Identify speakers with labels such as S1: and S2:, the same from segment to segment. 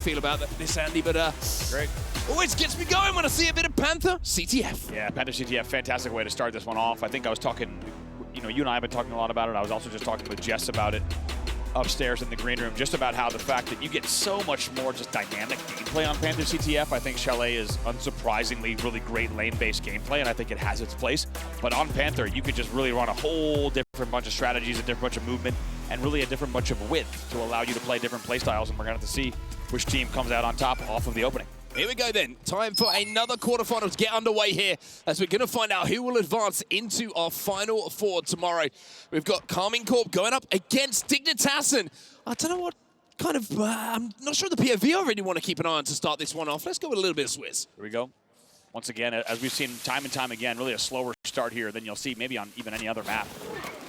S1: feel about this, Andy, but
S2: great.
S1: Always gets me going when I see a bit of Panther CTF.
S2: Yeah, Panther CTF, fantastic way to start this one off. I think I was talking, you and I have been talking a lot about it. I was also just talking with Jess about it upstairs in the green room, just about how the fact that you get so much more just dynamic gameplay on Panther CTF. I think Chalet is unsurprisingly really great lane-based gameplay, and I think it has its place. But on Panther, you could just really run a whole different bunch of strategies, a different bunch of movement, and really a different bunch of width to allow you to play different play styles, and we're going to have to see which team comes out on top off of the opening.
S1: Here we go then. Time for another quarterfinal to get underway here as we're going to find out who will advance into our Final Four tomorrow. We've got Karmine Corp going up against Dignitas, and I don't know what kind of... I'm not sure the POV I really want to keep an eye on to start this one off. Let's go with a little bit of Swizz.
S2: Here we go. Once again, as we've seen time and time again, really a slower start here than you'll see maybe on even any other map.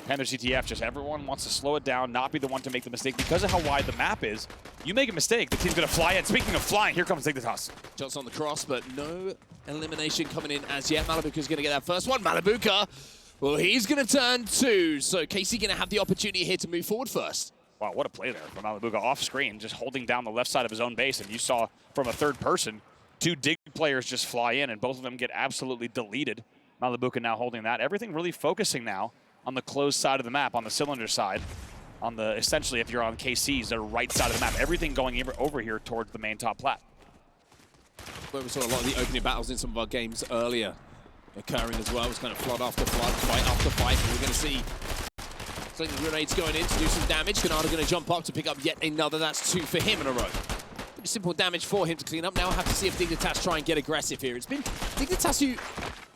S2: Panther CTF, just everyone wants to slow it down, not be the one to make the mistake. Because of how wide the map is, you make a mistake, the team's going to fly in. Speaking of flying, here comes Dignitas.
S1: Shots on the cross, but no elimination coming in as yet. Malibuka's going to get that first one. Malibuka, well, he's going to turn two. So Casey going to have the opportunity here to move forward first.
S2: Wow, what a play there from Malibuka off screen, just holding down the left side of his own base. And you saw from a third person, two Dig players just fly in, and both of them get absolutely deleted. Malibuka now holding that. Everything really focusing now on the closed side of the map, on the cylinder side, on the, essentially, if you're on KC's, the right side of the map. Everything going over here towards the main top plat.
S1: Where we saw a lot of the opening battles in some of our games earlier occurring as well. It was kind of flood after flood, fight after fight. And we're going to see something grenades going in to do some damage. Kanada going to jump up to pick up yet another. That's two for him in a row. Pretty simple damage for him to clean up. Now I have to see if Dignitas try and get aggressive here. It's been Dignitas who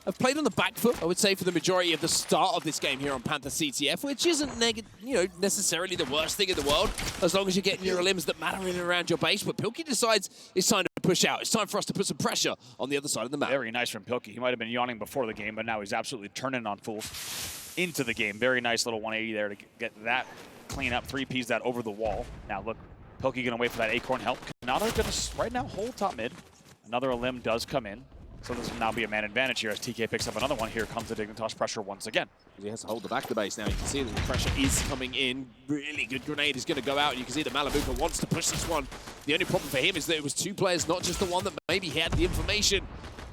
S1: have played on the back foot, I would say, for the majority of the start of this game here on Panther CTF, which isn't necessarily the worst thing in the world, as long as you're getting your limbs that matter in and around your base. But Pilkey decides it's time to push out. It's time for us to put some pressure on the other side of the map.
S2: Very nice from Pilkey. He might have been yawning before the game, but now he's absolutely turning on fools into the game. Very nice little 180 there to get that clean up, 3Ps that over the wall. Now look, Pilkey going to wait for that acorn help. Kanata going to right now hold top mid. Another limb does come in. So this will now be a man advantage here as TK picks up another one. Here comes the Dignitas pressure once again.
S1: He has to hold the back of the base now. You can see that the pressure is coming in. Really good grenade is going to go out. You can see that Malibuka wants to push this one. The only problem for him is that it was two players, not just the one that maybe had the information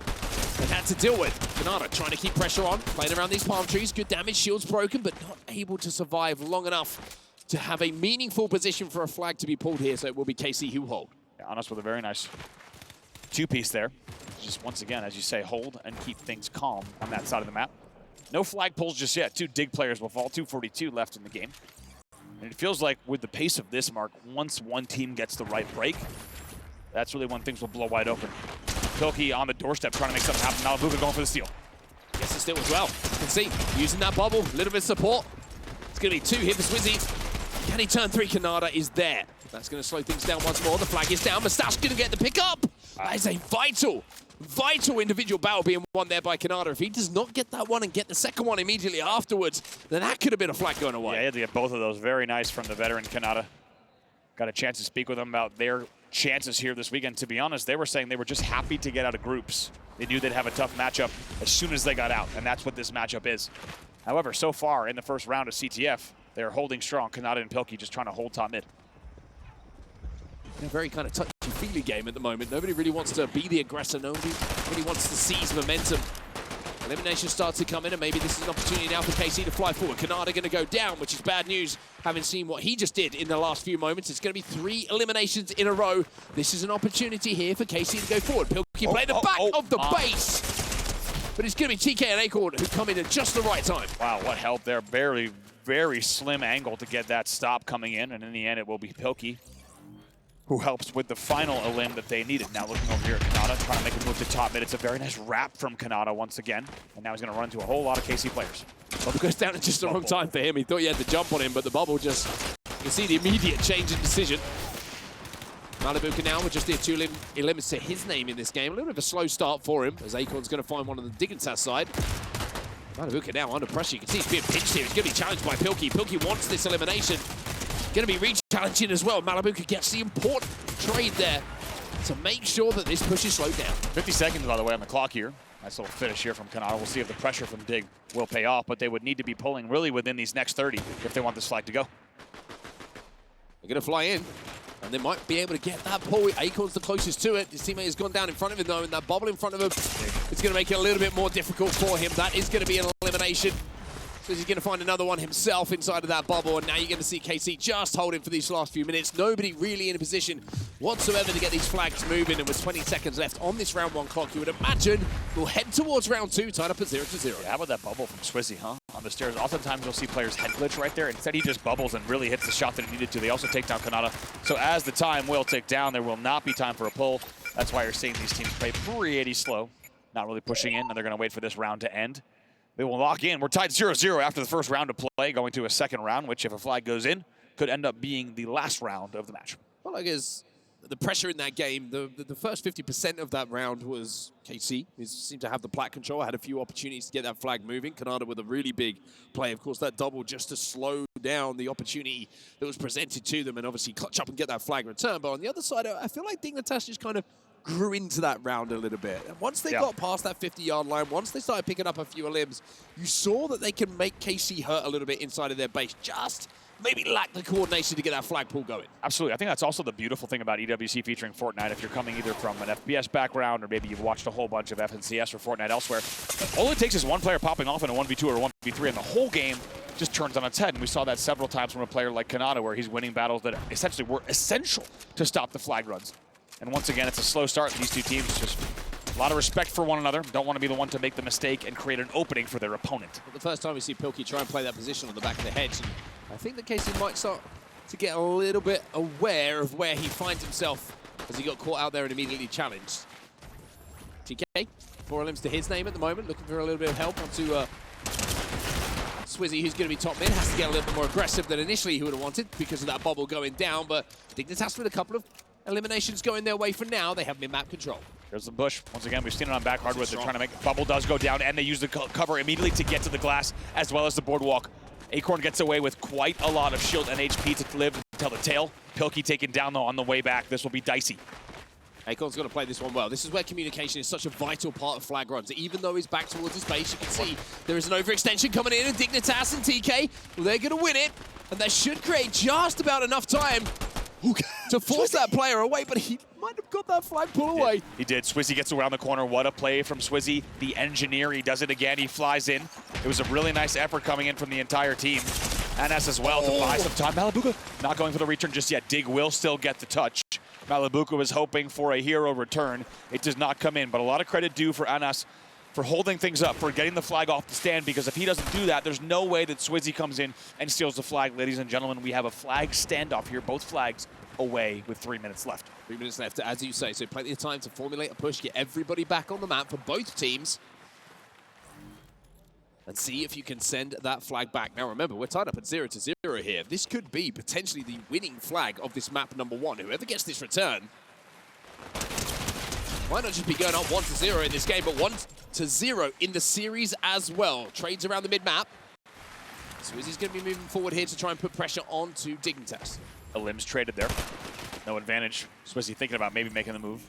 S1: and had to deal with. Kanata trying to keep pressure on, playing around these palm trees. Good damage, shield's broken, but not able to survive long enough to have a meaningful position for a flag to be pulled here. So it will be KC who hold.
S2: Yeah, Honest with a very nice two-piece there. Just once again, as you say, hold and keep things calm on that side of the map. No flag pulls just yet. Two Dig players will fall. 2:42 left in the game. And it feels like with the pace of this, Mark, once one team gets the right break, that's really when things will blow wide open. Pilkey on the doorstep trying to make something happen. Malibuka going for the steal.
S1: Gets the steal as well. You can see, using that bubble, a little bit of support. It's going to be two here for Swizzy. Can he turn three? Kanada is there. That's going to slow things down once more. The flag is down. Mustache going to get the pick up. That is a vital individual battle being won there by Kanada. If he does not get that one and get the second one immediately afterwards, then that could have been a flag going away.
S2: Yeah, he had to get both of those. Very nice from the veteran Kanada. Got a chance to speak with them about their chances here this weekend. To be honest, they were saying they were just happy to get out of groups. They knew they'd have a tough matchup as soon as they got out, and that's what this matchup is. However, so far in the first round of CTF, they're holding strong. Kanada and Pilkey just trying to hold top mid.
S1: In a very kind of touchy-feely game at the moment. Nobody really wants to be the aggressor. Nobody really wants to seize momentum. Elimination starts to come in, and maybe this is an opportunity now for KC to fly forward. Kanada going to go down, which is bad news. Having seen what he just did in the last few moments, it's going to be 3 eliminations in a row. This is an opportunity here for KC to go forward. Pilkey play the back of the base. But it's going to be TK and Acorn who come in at just the right time.
S2: Wow, what help there. Very slim angle to get that stop coming in, and in the end it will be Pilkey who helps with the final elim that they needed. Now looking over here at Kanata, trying to make a move to top mid. It's a very nice wrap from Kanata once again. And now he's going to run into a whole lot of KC players.
S1: Bubble goes down at just the wrong time for him. He thought he had to jump on him, but the bubble just... You can see the immediate change in decision. Malibuka now with just the 2 elims to his name in this game. A little bit of a slow start for him, as Acorn's going to find one on the Dignitas side. Malibuka now under pressure. You can see he's being pinched here. He's going to be challenged by Pilkey. Pilkey wants this elimination. Going to be re-challenging as well. Malibuka gets the important trade there to make sure that this push is slowed down.
S2: 50 seconds, by the way, on the clock here. Nice little finish here from Kanata. We'll see if the pressure from Dig will pay off, but they would need to be pulling really within these next 30 if they want this flag to go.
S1: They're going to fly in. And they might be able to get that pull. Acorn's the closest to it. His teammate has gone down in front of him, though, and that bubble in front of him, it's going to make it a little bit more difficult for him. That is going to be an elimination. So he's going to find another one himself inside of that bubble, and now you're going to see KC just holding for these last few minutes. Nobody really in a position whatsoever to get these flags moving, and with 20 seconds left on this round 1 clock, you would imagine we'll head towards round 2, tied up at 0-0.
S2: Yeah, how about that bubble from Swizzy, huh? On the stairs. Oftentimes you'll see players head glitch right there. Instead, he just bubbles and really hits the shot that he needed to. They also take down Kanata. So as the time will tick down, there will not be time for a pull. That's why you're seeing these teams play pretty slow, not really pushing in, and they're going to wait for this round to end. They will lock in. We're tied 0-0 after the first round of play, going to a second round, which, if a flag goes in, could end up being the last round of the match.
S1: Well, I guess the pressure in that game, the first 50% of that round was KC. He seemed to have the plat control, had a few opportunities to get that flag moving. Kanata with a really big play. Of course, that double just to slow down the opportunity that was presented to them and obviously clutch up and get that flag return. But on the other side, I feel like Dignitas just kind of grew into that round a little bit. And once they got past that 50-yard line, once they started picking up a few limbs, you saw that they can make KC hurt a little bit inside of their base. Just maybe lack the coordination to get that flag pull going.
S2: Absolutely. I think that's also the beautiful thing about EWC featuring Fortnite. If you're coming either from an FPS background or maybe you've watched a whole bunch of FNCS or Fortnite elsewhere, all it takes is one player popping off in a 1v2 or a 1v3 and the whole game just turns on its head. And we saw that several times from a player like Kanata, where he's winning battles that essentially were essential to stop the flag runs. And once again, it's a slow start. These two teams just a lot of respect for one another. Don't want to be the one to make the mistake and create an opening for their opponent.
S1: The first time we see Pilkey try and play that position on the back of the hedge, and I think that KC might start to get a little bit aware of where he finds himself as he got caught out there and immediately challenged. TK, 4 limbs to his name at the moment, looking for a little bit of help onto Swizzy, who's going to be top mid, has to get a little bit more aggressive than initially he would have wanted because of that bubble going down, but Dignitas with a couple of eliminations going their way for now. They have mid-map control.
S2: There's the bush. Once again, we've seen it on back hardwood. They're trying to make bubble does go down, and they use the cover immediately to get to the glass as well as the boardwalk. Acorn gets away with quite a lot of shield and HP to live until the tail. Pilkey taken down, though, on the way back. This will be dicey.
S1: Acorn's going to play this one well. This is where communication is such a vital part of flag runs. Even though he's back towards his base, you can see there is an overextension coming in, and Dignitas and TK, well, they're going to win it, and that should create just about enough time to force that player away, but he might have got that flag pull away.
S2: He did. Swizzy gets around the corner. What a play from Swizzy, the engineer. He does it again. He flies in. It was a really nice effort coming in from the entire team. NS as well to buy some time. Malibuka not going for the return just yet. Dig will still get the touch. Malibuka was hoping for a hero return. It does not come in, but a lot of credit due for NS for holding things up, for getting the flag off the stand, because if he doesn't do that, there's no way that Swizzy comes in and steals the flag. Ladies and gentlemen, we have a flag standoff here, both flags away with 3 minutes left.
S1: 3 minutes left, as you say, so plenty of time to formulate a push, get everybody back on the map for both teams, and see if you can send that flag back. Now remember, we're tied up at 0-0 here. This could be potentially the winning flag of this map number 1. Whoever gets this return might not just be going up 1-0 in this game, but 1-0 in the series as well. Trades around the mid-map. Swizzy's going to be moving forward here to try and put pressure onto Dignitas.
S2: A limbs traded there. No advantage. Swizzy thinking about maybe making the move.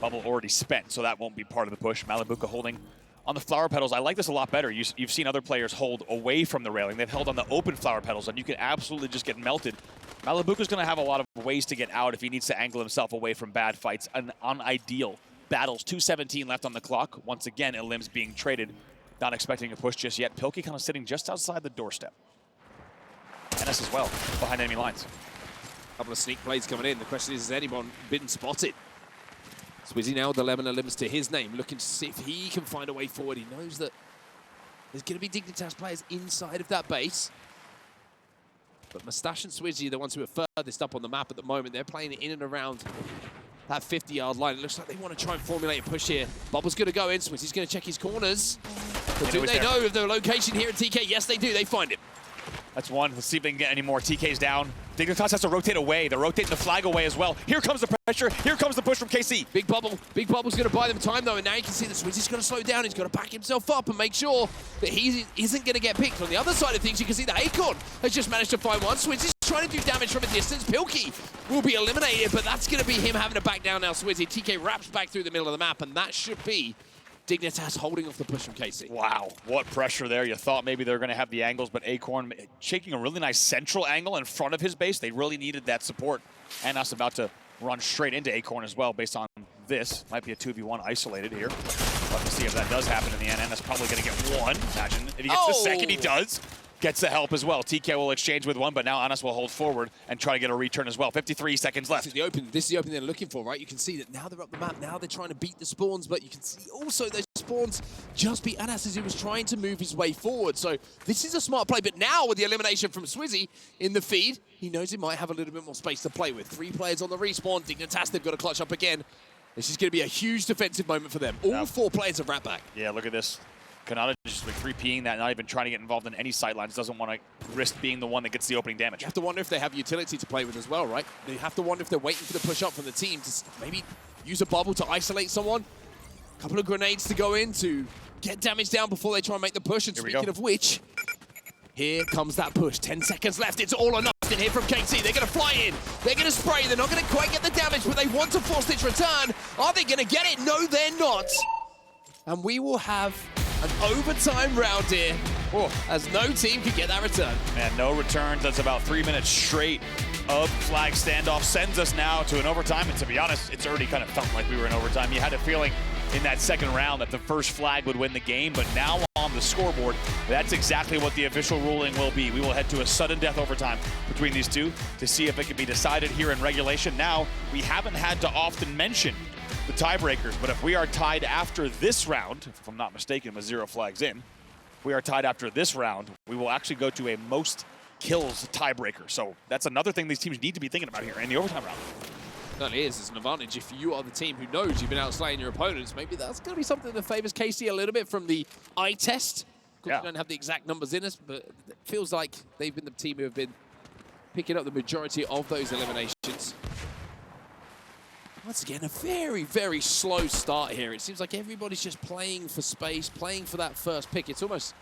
S2: Bubble already spent, so that won't be part of the push. Malibuka holding on the flower petals. I like this a lot better. You've seen other players hold away from the railing. They've held on the open flower petals, and you can absolutely just get melted. Malibuka's going to have a lot of ways to get out if he needs to angle himself away from bad fights. An unideal battles. 2:17 left on the clock. Once again, Limbs being traded. Not expecting a push just yet. Pilkey kind of sitting just outside the doorstep. NS as well, behind enemy lines.
S1: Couple of sneak plays coming in. The question is, has anyone been spotted? Swizzy now with 11 limbs to his name, looking to see if he can find a way forward. He knows that there's going to be Dignitas players inside of that base. But Mustache and Swizzy are the ones who are furthest up on the map at the moment. They're playing in and around that 50-yard line. It looks like they want to try and formulate a push here. Bubble's going to go in. Swizzy's going to check his corners. But do they know of the location here at TK? Yes, they do. They find him.
S2: That's one. Let's see if they can get any more. TK's down. Dignitas has to rotate away. They're rotating the flag away as well. Here comes the pressure. Here comes the push from KC.
S1: Big Bubble. Big Bubble's going to buy them time, though, and now you can see that Swizzy's going to slow down. He's going to back himself up and make sure that he isn't going to get picked. On the other side of things, you can see that Acorn has just managed to find one. Swizzy's trying to do damage from a distance. Pilkey will be eliminated, but that's going to be him having to back down now. Swizzy. TK wraps back through the middle of the map, and that should be Dignitas holding off the push from KC.
S2: Wow, what pressure there. You thought maybe they were going to have the angles, but Acorn shaking a really nice central angle in front of his base. They really needed that support And us about to run straight into Acorn as well based on this. Might be a 2v1 isolated here. Love to see if that does happen in the end. And that's probably going to get one. Imagine if he gets the second, he does. Gets the help as well. TK will exchange with one, but now Anas will hold forward and try to get a return as well. 53 seconds left.
S1: This is the open they're looking for, right? You can see that now they're up the map. Now they're trying to beat the spawns, but you can see also those spawns just beat Anas as he was trying to move his way forward. So this is a smart play, but now with the elimination from Swizzy in the feed, he knows he might have a little bit more space to play with. 3 players on the respawn. Dignitas, they've got to clutch up again. This is going to be a huge defensive moment for them. All 4 players have wrapped back.
S2: Yeah, look at this. Kanata just like 3P'ing that, not even trying to get involved in any sightlines. Doesn't want to risk being the one that gets the opening damage.
S1: You have to wonder if they have utility to play with as well, right? You have to wonder if they're waiting for the push up from the team to maybe use a bubble to isolate someone. A couple of grenades to go in to get damage down before they try and make the push. And speaking of which, here comes that push. 10 seconds left. It's all or nothing here from KT. They're going to fly in. They're going to spray. They're not going to quite get the damage, but they want to force this return. Are they going to get it? No, they're not. And we will have an overtime round here, as no team can get that return.
S2: And no returns. That's about 3 minutes straight of flag standoff. Sends us now to an overtime. And to be honest, it's already kind of felt like we were in overtime. You had a feeling in that second round that the first flag would win the game, but now on the scoreboard, that's exactly what the official ruling will be. We will head to a sudden death overtime between these two to see if it can be decided here in regulation. Now, we haven't had to often mention the tiebreakers, but if we are tied after this round, if I'm not mistaken, with 0 flags in, we are tied after this round, we will actually go to a most kills tiebreaker. So that's another thing these teams need to be thinking about here in the overtime round.
S1: That is, it's an advantage if you are the team who knows you've been outslaying your opponents. Maybe that's going to be something that favors KC a little bit from the eye test. Of course, we don't have the exact numbers in us, but it feels like they've been the team who have been picking up the majority of those eliminations. Once again, a very, very slow start here. It seems like everybody's just playing for space, playing for that first pick. It's almost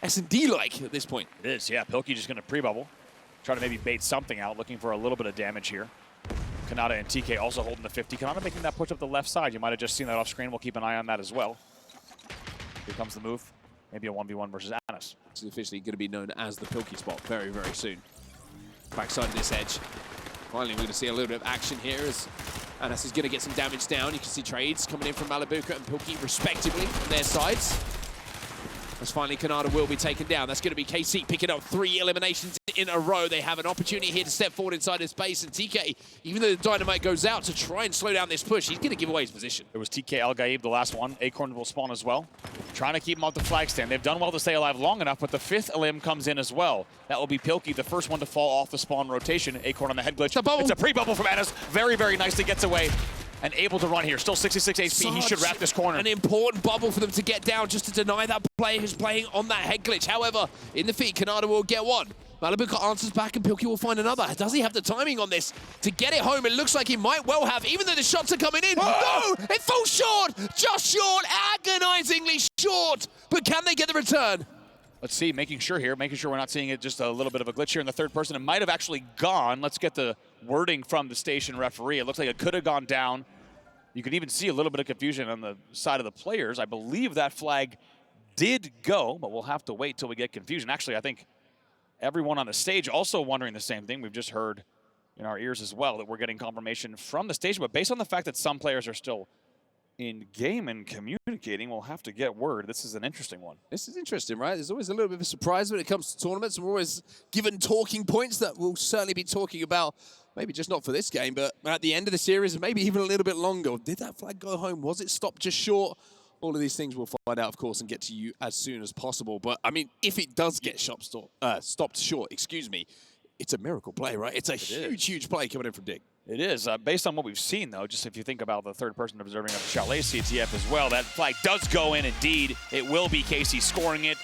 S1: S&D-like at this point.
S2: It is, yeah. Pilkey just going to pre-bubble. Try to maybe bait something out, looking for a little bit of damage here. Kanata and TK also holding the 50. Kanata making that push up the left side. You might have just seen that off screen. We'll keep an eye on that as well. Here comes the move. Maybe a 1v1 versus Anas.
S1: This is officially going to be known as the Pilkey spot very, very soon. Backside of this edge. Finally, we're going to see a little bit of action here as Anas is going to get some damage down. You can see trades coming in from Malabuka and Pilkey respectively on their sides. As finally Kanata will be taken down. That's going to be KC picking up 3 eliminations in a row. They have an opportunity here to step forward inside his base. And TK, even though the dynamite goes out to try and slow down this push, he's going to give away his position.
S2: It was TK Al-Gaib, the last one. Acorn will spawn as well. Trying to keep him off the flag stand. They've done well to stay alive long enough, but the 5th elim comes in as well. That will be Pilkey, the first one to fall off the spawn rotation. Acorn on the head glitch. It's a pre-bubble from Anas. Very, very nicely gets away. And able to run here. Still 66 HP. He should wrap this corner.
S1: An important bubble for them to get down just to deny that player who's playing on that head glitch. However, in the feed, Kanata will get one. Malabuka answers back and Pilkey will find another. Does he have the timing on this to get it home? It looks like he might well have, even though the shots are coming in. No! It falls short! Just short! Agonizingly short! But can they get the return?
S2: Let's see, making sure we're not seeing it just a little bit of a glitch here in the third person. It might have actually gone. Let's get the wording from the station referee. It looks like it could have gone down. You can even see a little bit of confusion on the side of the players. I believe that flag did go, but we'll have to wait till we get confusion. Actually, I think everyone on the stage also wondering the same thing. We've just heard in our ears as well that we're getting confirmation from the station, but based on the fact that some players are still in-game and communicating, we'll have to get word. This is an interesting one.
S1: This is interesting, right? There's always a little bit of a surprise when it comes to tournaments. We're always given talking points that we'll certainly be talking about, maybe just not for this game, but at the end of the series, and maybe even a little bit longer. Did that flag go home? Was it stopped just short? All of these things we'll find out, of course, and get to you as soon as possible. But, I mean, if it does get stopped short, it's a miracle play, right? It's a huge play coming in from Dig.
S2: It is. Based on what we've seen, though, just if you think about the third person observing of Chalet CTF as well, that flag does go in indeed. It will be Casey scoring it.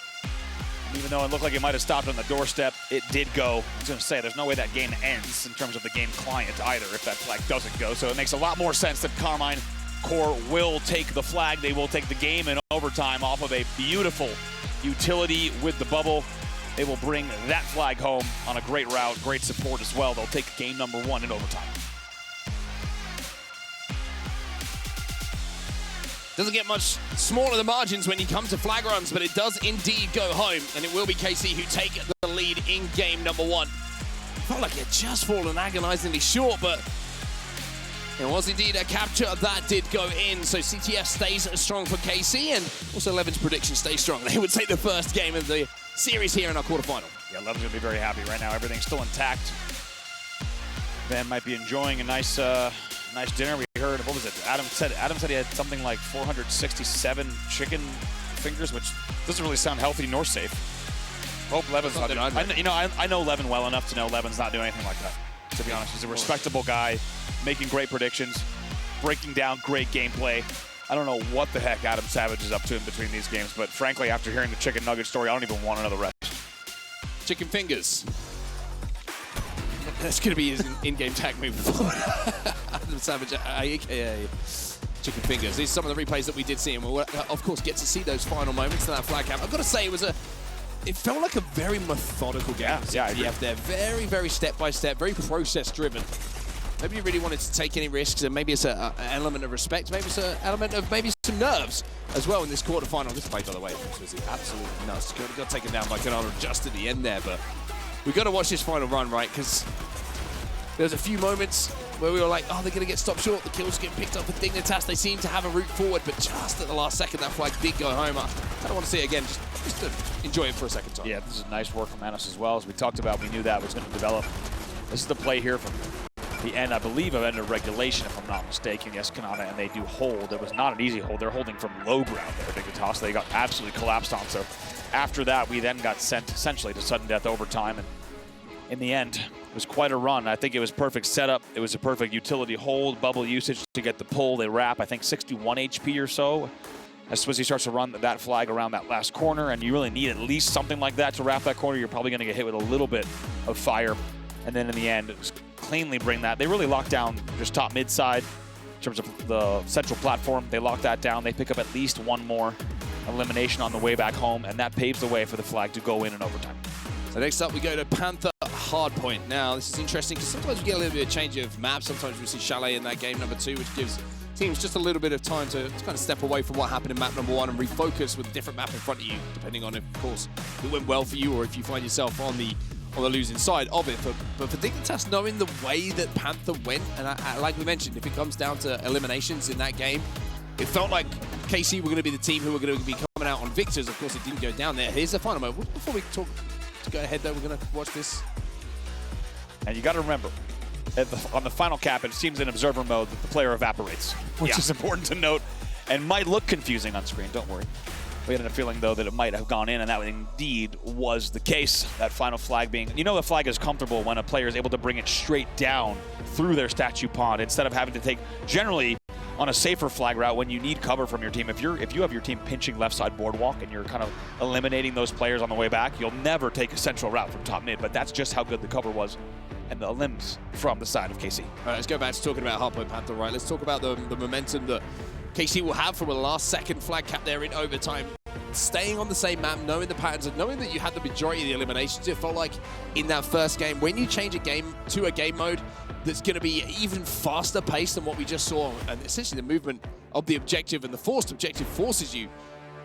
S2: And even though it looked like it might have stopped on the doorstep, it did go. I was going to say, there's no way that game ends in terms of the game client either if that flag doesn't go. So it makes a lot more sense that Karmine Corp will take the flag. They will take the game in overtime off of a beautiful utility with the bubble. They will bring that flag home on a great route, great support as well. They'll take game number 1 in overtime.
S1: Doesn't get much smaller the margins when you come to flag runs, but it does indeed go home, and it will be KC who take the lead in game number 1. felt like it just fallen agonizingly short, but it was indeed a capture that did go in. So CTF stays strong for KC, and also Levin's prediction stays strong. They would take the first game of the series here in our quarterfinal.
S2: Yeah, Levin's going to be very happy right now. Everything's still intact. Van might be enjoying a nice dinner. We heard, what was it? Adam said he had something like 467 chicken fingers, which doesn't really sound healthy nor safe. Hope Levin's not doing. I know Levin well enough to know Levin's not doing anything like that. To be honest, he's a respectable guy, making great predictions, breaking down great gameplay. I don't know what the heck Adam Savage is up to in between these games, but frankly, after hearing the chicken nugget story, I don't even want another rest.
S1: Chicken fingers. That's going to be his in-game tag moving forward. Adam Savage, aka chicken fingers. These are some of the replays that we did see, and we'll, of course, get to see those final moments in that flag cap. I've got to say, it felt like a very methodical game.
S2: Yeah, I agree.
S1: There, very, very step-by-step, very process-driven. Maybe you really wanted to take any risks, and maybe it's an element of respect, maybe it's an element of maybe some nerves as well in this quarterfinal. This play, by the way, was absolutely nuts. Got taken down by Kanada just at the end there, but we've got to watch this final run, right? Because there's a few moments where we were like, oh, they're going to get stopped short. The kills getting picked up with Dignitas. They seem to have a route forward, but just at the last second, that flag did go home. I don't want to see it again, just to enjoy it for a second time.
S2: Yeah, this is nice work from Anis as well. As we talked about, we knew that was going to develop. This is the play here from the end, I believe, of end of regulation, if I'm not mistaken. Yes, Kanada, and they do hold. It was not an easy hold. They're holding from low ground there, Dignitas. They got absolutely collapsed on. So after that, we then got sent essentially to sudden death overtime. And in the end, it was quite a run. I think it was perfect setup. It was a perfect utility hold, bubble usage to get the pull. They wrap, I think, 61 HP or so. As Swizzy starts to run that flag around that last corner, and you really need at least something like that to wrap that corner. You're probably going to get hit with a little bit of fire. And then in the end, it was cleanly bring that. They really locked down just top mid side in terms of the central platform. They locked that down. They pick up at least one more elimination on the way back home, and that paves the way for the flag to go in overtime.
S1: So next up, we go to Panther Hardpoint. Now, this is interesting because sometimes we get a little bit of change of map. Sometimes we see Chalet in that game number 2, which gives teams just a little bit of time to kind of step away from what happened in map number 1 and refocus with a different map in front of you, depending on if, of course, it went well for you or if you find yourself on the losing side of it. But for Dignitas, knowing the way that Panther went, and like we mentioned, if it comes down to eliminations in that game, it felt like KC were going to be the team who were going to be coming out on victors. Of course, it didn't go down there. Here's the final moment. Before we talk to go ahead, though, we're going to watch this.
S2: And you got to remember, on the final cap, it seems in observer mode that the player evaporates, which is important to note and might look confusing on screen. Don't worry. We had a feeling, though, that it might have gone in, and that indeed was the case. That final flag being, the flag is comfortable when a player is able to bring it straight down through their statue pond instead of having to take, generally, on a safer flag route when you need cover from your team. If you have your team pinching left side boardwalk and you're kind of eliminating those players on the way back, you'll never take a central route from top mid, but that's just how good the cover was and the limbs from the side of KC.
S1: All right, let's go back to talking about Hardpoint Panther, right? Let's talk about the momentum that KC will have from a last-second flag cap there in overtime. Staying on the same map, knowing the patterns, and knowing that you had the majority of the eliminations, it felt like in that first game, when you change a game to a game mode that's going to be even faster paced than what we just saw, and essentially the movement of the objective and the forced objective forces you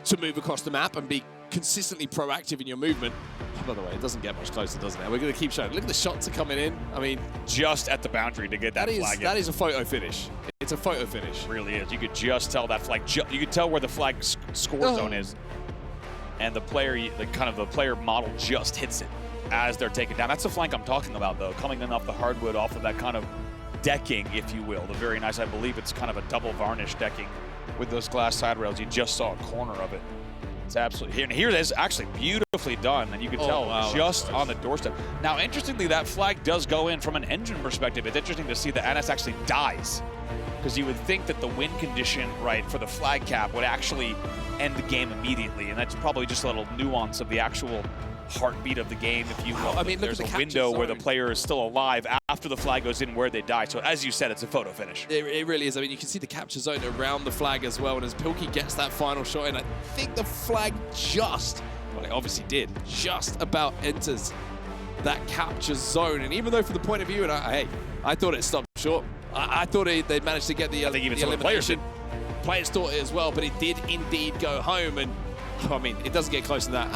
S1: to move across the map and be consistently proactive in your movement. Oh, by the way, it doesn't get much closer, doesn't it? We're going to keep showing. Look at the shots are coming in. I mean,
S2: just at the boundary to get that flag in.
S1: That is a photo finish. It's a photo finish.
S2: It really is. You could just tell that flag. You could tell where the flag score zone is, and the player, the player model just hits it as they're taken down. That's the flank I'm talking about, though, coming in off the hardwood, off of that kind of decking, if you will. The very nice, I believe it's kind of a double varnish decking with those glass side rails. You just saw a corner of it. It's absolutely here. And here it is, actually beautifully done, and you can tell just on the doorstep. Now, interestingly, that flag does go in from an engine perspective. It's interesting to see that Anis actually dies, because you would think that the win condition, right, for the flag cap would actually end the game immediately, and that's probably just a little nuance of the actual heartbeat of the game, if you will.
S1: I mean,
S2: there's a window where the player is still alive after the flag goes in where they die. So as you said, it's a photo finish.
S1: It really is. I mean, you can see the capture zone around the flag as well. And as Pilkey gets that final shot in, I think the flag well, it obviously did, just about enters that capture zone. And even though from the point of view, and I thought it stopped short. I thought they'd managed to get the elimination. Players thought it as well, but it did indeed go home. And I mean, it doesn't get close to that.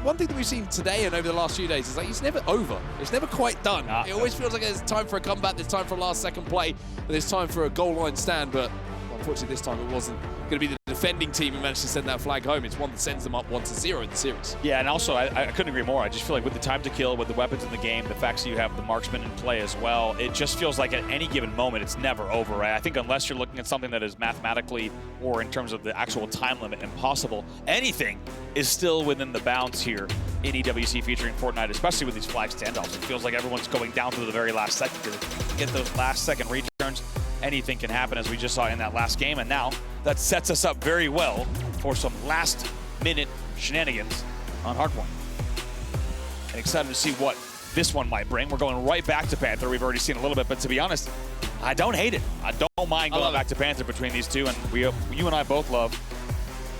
S1: One thing that we've seen today and over the last few days is like it's never over. It's never quite done. It always feels like there's time for a comeback, there's time for a last-second play, and there's time for a goal line stand. But unfortunately, this time it wasn't going to be the defending team who managed to send that flag home. It's one that sends them up 1-0 in the series.
S2: Yeah, and also I couldn't agree more. I just feel like with the time to kill, with the weapons in the game, the fact that you have the marksman in play as well, it just feels like at any given moment it's never over, right? I think unless you're looking at something that is mathematically or in terms of the actual time limit impossible, anything is still within the bounds here in EWC featuring Fortnite, especially with these flag standoffs. It feels like everyone's going down to the very last second because if you get those last-second returns, anything can happen, as we just saw in that last game. And now that sets us up very well for some last-minute shenanigans on Hardpoint. And excited to see what this one might bring. We're going right back to Panther. We've already seen a little bit, but to be honest, I don't hate it. I don't mind going back to Panther between these two, and you and I both love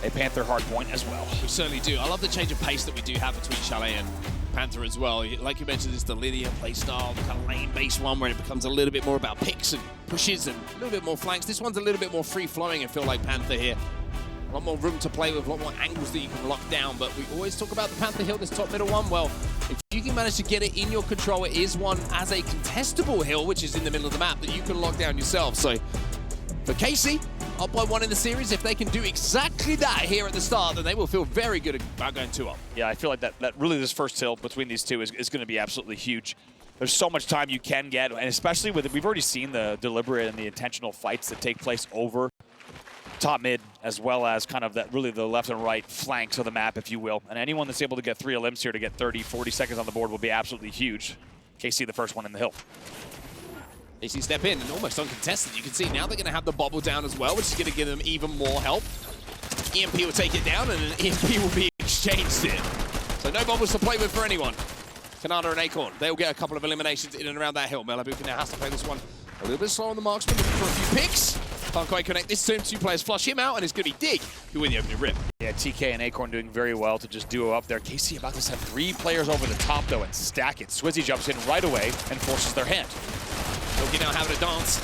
S2: a Panther Hardpoint as well.
S1: We certainly do. I love the change of pace that we do have between Chalet and Panther as well. Like you mentioned, it's the linear play style, the kind of lane-based one where it becomes a little bit more about picks and pushes and a little bit more flanks. This one's a little bit more free-flowing and feel like Panther here. A lot more room to play with, a lot more angles that you can lock down, but we always talk about the Panther hill, this top middle one. Well, if you can manage to get it in your control, it is one as a contestable hill, which is in the middle of the map, that you can lock down yourself. So for KC, up by 1 in the series, if they can do exactly that here at the start, then they will feel very good about going 2-up.
S2: Yeah, I feel like that really this first hill between these two is going to be absolutely huge. There's so much time you can get, and especially with it, we've already seen the deliberate and the intentional fights that take place over top mid, as well as kind of that really the left and right flanks of the map, if you will. And anyone that's able to get 3 limbs here to get 30, 40 seconds on the board will be absolutely huge. KC the first one in the hill.
S1: KC step in and almost uncontested. You can see now they're going to have the bubble down as well, which is going to give them even more help. EMP will take it down, and an EMP will be exchanged here. So no bubbles to play with for anyone. Kanada and Acorn, they'll get a couple of eliminations in and around that hill. Malibuca now has to play this one a little bit slow on the marksman, looking for a few picks. Can't quite connect this to him. 2 players flush him out, and it's going to be Dig who win the opening rip.
S2: Yeah, TK and Acorn doing very well to just duo up there. KC about to send 3 players over the top, though, and stack it. Swizzy jumps in right away and forces their hand.
S1: Pilkey now having a dance.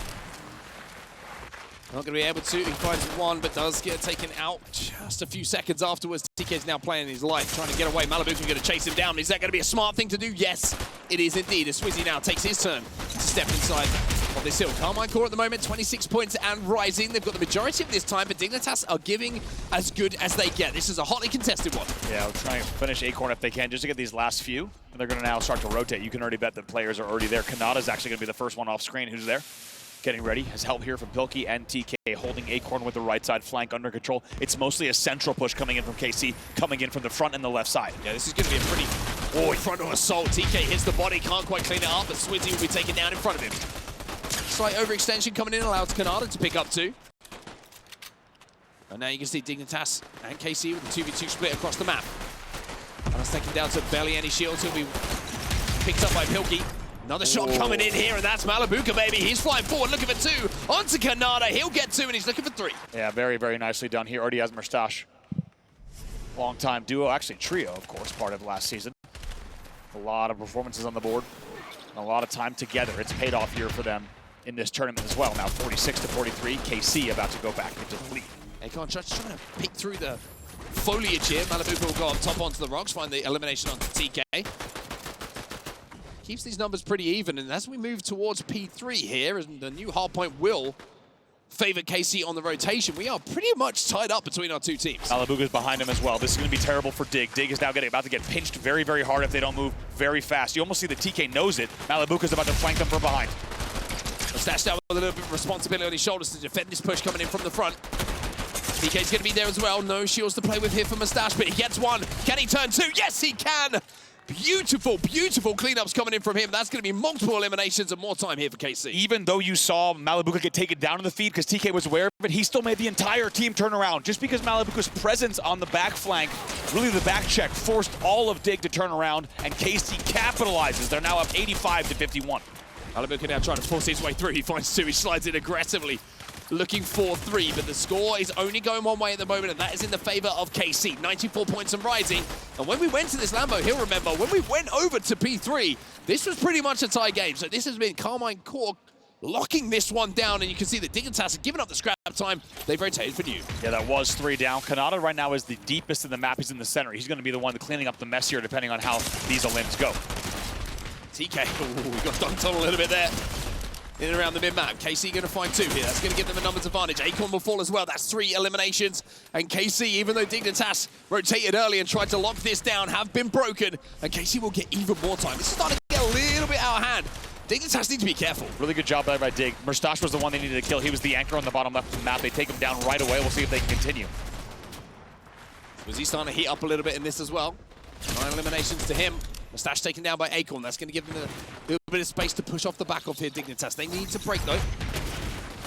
S1: Not going to be able to. He finds one, but does get taken out just a few seconds afterwards. TK's now playing his life, trying to get away. Malibuca's going to chase him down. Is that going to be a smart thing to do? Yes, it is indeed. As Swizzy now takes his turn to step inside of this hill. Karmine Corp at the moment, 26 points and rising. They've got the majority of this time, but Dignitas are giving as good as they get. This is a hotly contested one.
S2: Yeah, they'll try and finish Acorn if they can, just to get these last few. And they're going to now start to rotate. You can already bet the players are already there. Kanada's actually going to be the first one off screen. Who's there? Getting ready. Has help here from Pilkey and TK, holding Acorn with the right side flank under control. It's mostly a central push coming in from KC, coming in from the front and the left side.
S1: Yeah, this is going to be a pretty frontal assault. TK hits the body, can't quite clean it up, but Swizzy will be taken down in front of him. Slight overextension coming in, allows Kanada to pick up 2. And now you can see Dignitas and KC with the 2v2 split across the map. And that's taken down to barely any shields. He'll be picked up by Pilkey. Another shot coming in here, and that's Malibuca, baby. He's flying forward, looking for 2. Onto Kanada. He'll get 2, and he's looking for 3.
S2: Yeah, very, very nicely done here. Already has Mustache. Long-time duo, actually trio, of course, part of last season. A lot of performances on the board. A lot of time together. It's paid off here for them in this tournament as well. Now 46-43. KC about to go back into the lead.
S1: Acorn trying to peek through the foliage here. Malibuca will go up top onto the rocks, find the elimination onto TK. Keeps these numbers pretty even, and as we move towards P3 here, and the new hardpoint will favor KC on the rotation, we are pretty much tied up between our 2 teams.
S2: Malibuca's behind him as well. This is going to be terrible for Dig. Dig is now about to get pinched very, very hard if they don't move very fast. You almost see the TK knows it. Malibuca's about to flank them from behind.
S1: Mustache down with a little bit of responsibility on his shoulders to defend this push coming in from the front. TK's going to be there as well. No shields to play with here for Mustache, but he gets 1. Can he turn 2? Yes, he can! Beautiful, beautiful cleanups coming in from him. That's going to be multiple eliminations and more time here for KC.
S2: Even though you saw Malibuca get taken down in the feed because TK was aware of it, he still made the entire team turn around. Just because Malibuca's presence on the back flank, really the back check, forced all of Dig to turn around, and KC capitalizes. They're now up 85-51.
S1: Malibuca now trying to force his way through. He finds 2, he slides in aggressively, looking for 3, but the score is only going one way at the moment, and that is in the favor of KC. 94 points and rising. And when we went to this Lambo, he'll remember, when we went over to P3, this was pretty much a tie game. So this has been Karmine Corp locking this one down, and you can see that Dignitas have given up the scrap time. They've rotated for new.
S2: Yeah, that was 3 down. Kanata right now is the deepest in the map. He's in the center. He's going to be the one cleaning up the mess here, depending on how these limbs go.
S1: TK, we got dunked on a little bit there. In and around the mid-map. KC going to find 2 here. That's going to give them a numbers advantage. Acorn will fall as well. That's 3 eliminations. And KC, even though Dignitas rotated early and tried to lock this down, have been broken. And KC will get even more time. This is starting to get a little bit out of hand. Dignitas need to be careful.
S2: Really good job by Dig. Mustache was the one they needed to kill. He was the anchor on the bottom left of the map. They take him down right away. We'll see if they can continue.
S1: Was he starting to heat up a little bit in this as well? 9 eliminations to him. Mustache taken down by Acorn. That's going to give them a little bit of space to push off the back of here, Dignitas. They need to break, though.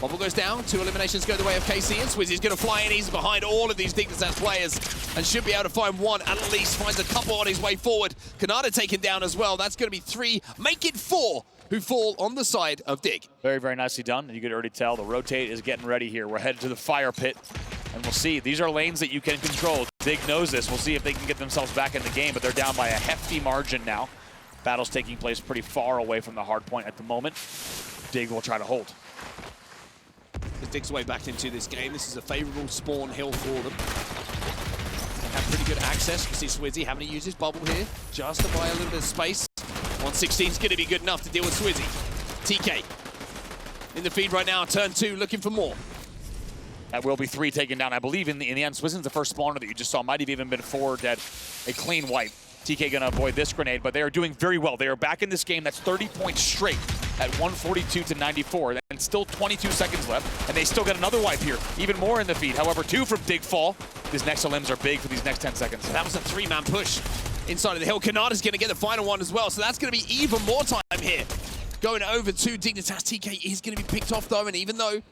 S1: Bubble goes down. 2 eliminations go the way of KC, and Swizzy's going to fly in. He's behind all of these Dignitas players and should be able to find one at least. Finds a couple on his way forward. Kanata taken down as well. That's going to be 3. Make it 4 who fall on the side of Dig.
S2: Very, very nicely done. You could already tell the rotate is getting ready here. We're headed to the fire pit, and we'll see. These are lanes that you can control. Dig knows this. We'll see if they can get themselves back in the game, but they're down by a hefty margin now. Battle's taking place pretty far away from the hard point at the moment. Dig will try to hold.
S1: As Dig's way back into this game, this is a favorable spawn hill for them. They have pretty good access. You can see Swizzy having to use his bubble here just to buy a little bit of space. 116 is going to be good enough to deal with Swizzy. TK in the feed right now, turn 2, looking for more.
S2: That will be 3 taken down. I believe in the end, Swizzen's the first spawner that you just saw. Might have even been 4 dead. A clean wipe. TK gonna avoid this grenade, but they are doing very well. They are back in this game. That's 30 points straight at 142 to 94, and still 22 seconds left, and they still get another wipe here. Even more in the feed. However, 2 from Dig fall. These next limbs are big for these next 10 seconds.
S1: That was a 3-man push inside of the hill. Kanata's gonna get the final one as well, so that's gonna be even more time here. Going over to Dignitas. TK is gonna be picked off though, and even though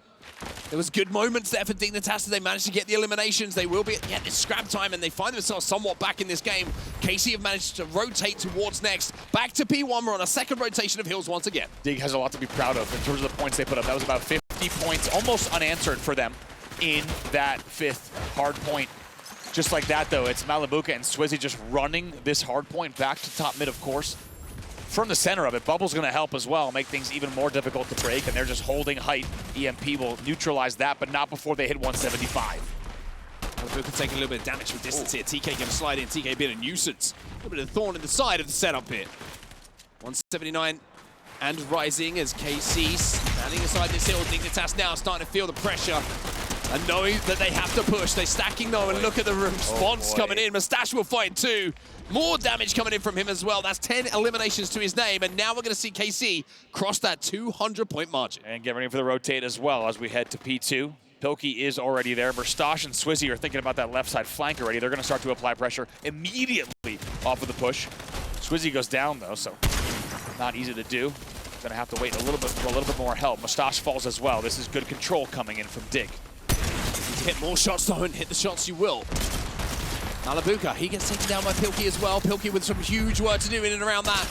S1: there was good moments there for Dignitas as they managed to get the eliminations, they will be at this scrap time, and they find themselves somewhat back in this game. KC have managed to rotate towards next. Back to P1, we're on a second rotation of hills once again.
S2: Dig has a lot to be proud of in terms of the points they put up. That was about 50 points, almost unanswered for them in that 5th hard point. Just like that, though, it's Malabuka and Swizzy just running this hard point back to top mid, of course. From the center of it, Bubble's going to help as well, make things even more difficult to break, and they're just holding height. EMP will neutralize that, but not before they hit 175.
S1: Malabuka taking a little bit of damage from distance here. TK going to slide in. TK being a nuisance. A little bit of thorn in the side of the setup here. 179 and rising as KC standing aside this hill. Dignitas now starting to feel the pressure and knowing that they have to push. They're stacking though, and look at the response coming in. Mustache will find 2. More damage coming in from him as well. That's 10 eliminations to his name, and now we're going to see KC cross that 200-point margin.
S2: And get ready for the rotate as well as we head to P2. Pilkey is already there. Mustache and Swizzy are thinking about that left side flank already. They're going to start to apply pressure immediately off of the push. Swizzy goes down though, so not easy to do. Going to have to wait a little bit for a little bit more help. Mustache falls as well. This is good control coming in from Dig.
S1: Hit more shots though, and hit the shots you will. Malabuka, he gets taken down by Pilkey as well. Pilkey with some huge work to do in and around that.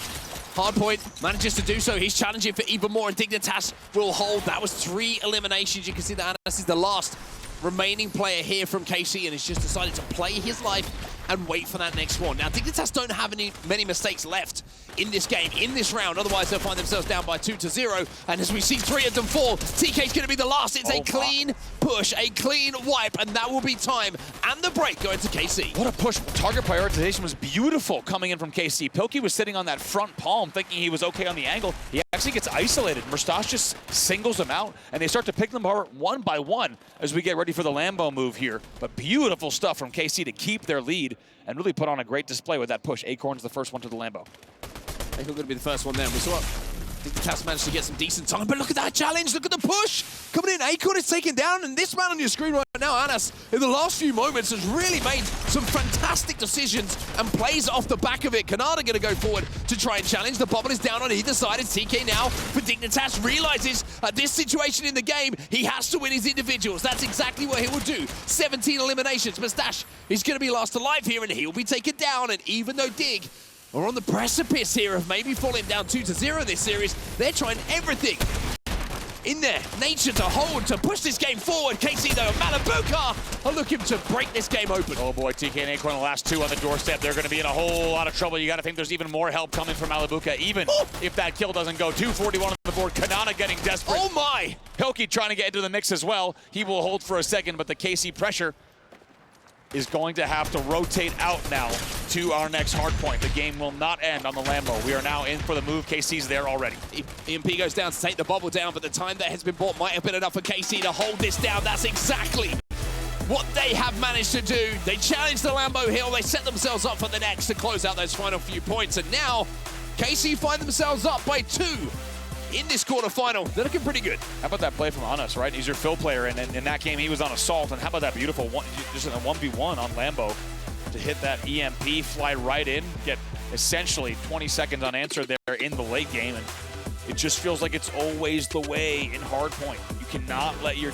S1: Hardpoint manages to do so. He's challenging for even more, and Dignitas will hold. That was 3 eliminations. You can see that Anas is the last remaining player here from KC, and has just decided to play his life and wait for that next one. Now, Dignitas don't have many mistakes left in this game, in this round. Otherwise, they'll find themselves down by 2-0. And as we see 3 of them fall, TK's going to be the last. It's a clean push, a clean wipe, and that will be time. And the break going to KC.
S2: What a push. Target prioritization was beautiful coming in from KC. Pilkey was sitting on that front palm thinking he was okay on the angle. He actually gets isolated. Mustache just singles him out, and they start to pick them apart one by one as we get ready for the Lambo move here. But beautiful stuff from KC to keep their lead and really put on a great display with that push. Acorn's the first one to the Lambo.
S1: Acorn going to be the first one there. We saw Dignitas managed to get some decent time, but look at that challenge. Look at the push coming in. Acorn is taken down, and this man on your screen right now, Anas, in the last few moments has really made some fantastic decisions and plays off the back of it. Kanata going to go forward to try and challenge. The bubble is down on either side. It's TK now, but Dignitas realizes at this situation in the game, he has to win his individuals. That's exactly what he will do. 17 eliminations. Mustache is going to be last alive here, and he'll be taken down. And even though Dig are on the precipice here of maybe falling down 2-0 this series, they're trying everything in their nature to hold, to push this game forward. KC, though, Malabuka are looking to break this game open.
S2: Oh boy, TK and Acorn, the last two on the doorstep. They're going to be in a whole lot of trouble. You got to think there's even more help coming from Malabuka, even if that kill doesn't go. 241 on the board. Kanana getting desperate.
S1: Oh my!
S2: Hilke trying to get into the mix as well. He will hold for a second, but the KC pressure is going to have to rotate out now to our next hard point. The game will not end on the Lambo. We are now in for the move. KC's there already.
S1: EMP goes down to take the bubble down, but the time that has been bought might have been enough for KC to hold this down. That's exactly what they have managed to do. They challenged the Lambo Hill. They set themselves up for the next to close out those final few points. And now KC find themselves up by 2 in this quarterfinal. They're looking pretty good.
S2: How about that play from Anas, right? He's your fill player, and in that game he was on Assault. And how about that beautiful one, just in a 1v1 on Lambo to hit that EMP, fly right in, get essentially 20 seconds unanswered there in the late game. And it just feels like it's always the way in hardpoint. You cannot let your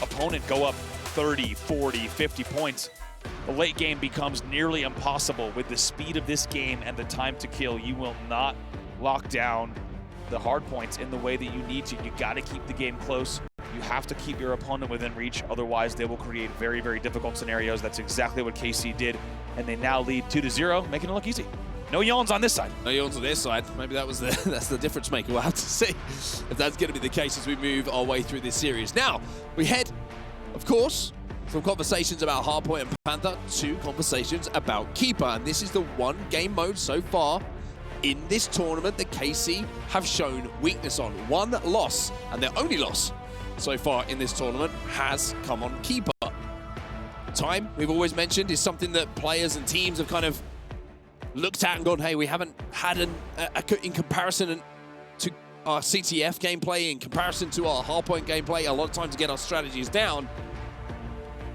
S2: opponent go up 30, 40, 50 points. The late game becomes nearly impossible with the speed of this game and the time to kill. You will not lock down the hard points in the way that you need to. You got to keep the game close. You have to keep your opponent within reach. Otherwise, they will create very, very difficult scenarios. That's exactly what KC did. And they now lead 2-0, making it look easy. No yawns on this side.
S1: No yawns on this side. Maybe that's the difference maker. We'll have to see if that's going to be the case as we move our way through this series. Now, we head, of course, from conversations about Hardpoint and Panther to conversations about Keeper. And this is the one game mode so far in this tournament that KC have shown weakness on. One loss, and their only loss so far in this tournament has come on Keeper. Time, we've always mentioned, is something that players and teams have kind of looked at and gone, hey, we haven't had in comparison to our CTF gameplay, in comparison to our Hardpoint gameplay, a lot of times to get our strategies down.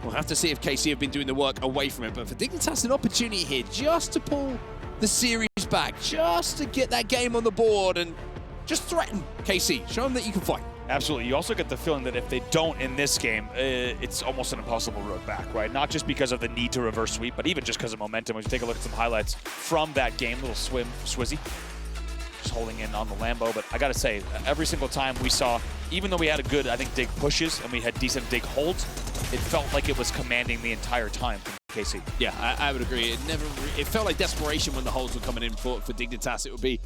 S1: We'll have to see if KC have been doing the work away from it. But for Dignitas, an opportunity here just to pull the series back, just to get that game on the board and just threaten KC. Show them that you can fight.
S2: Absolutely. You also get the feeling that if they don't in this game, it's almost an impossible road back, right? Not just because of the need to reverse sweep, but even just because of momentum. When you take a look at some highlights from that game, little Swizzy, just holding in on the Lambo. But I got to say, every single time we saw, even though we had a good, I think, dig pushes and we had decent dig holds, it felt like it was commanding the entire time from KC.
S1: Yeah, I would agree. It felt like desperation when the holds were coming in for Dignitas. It would be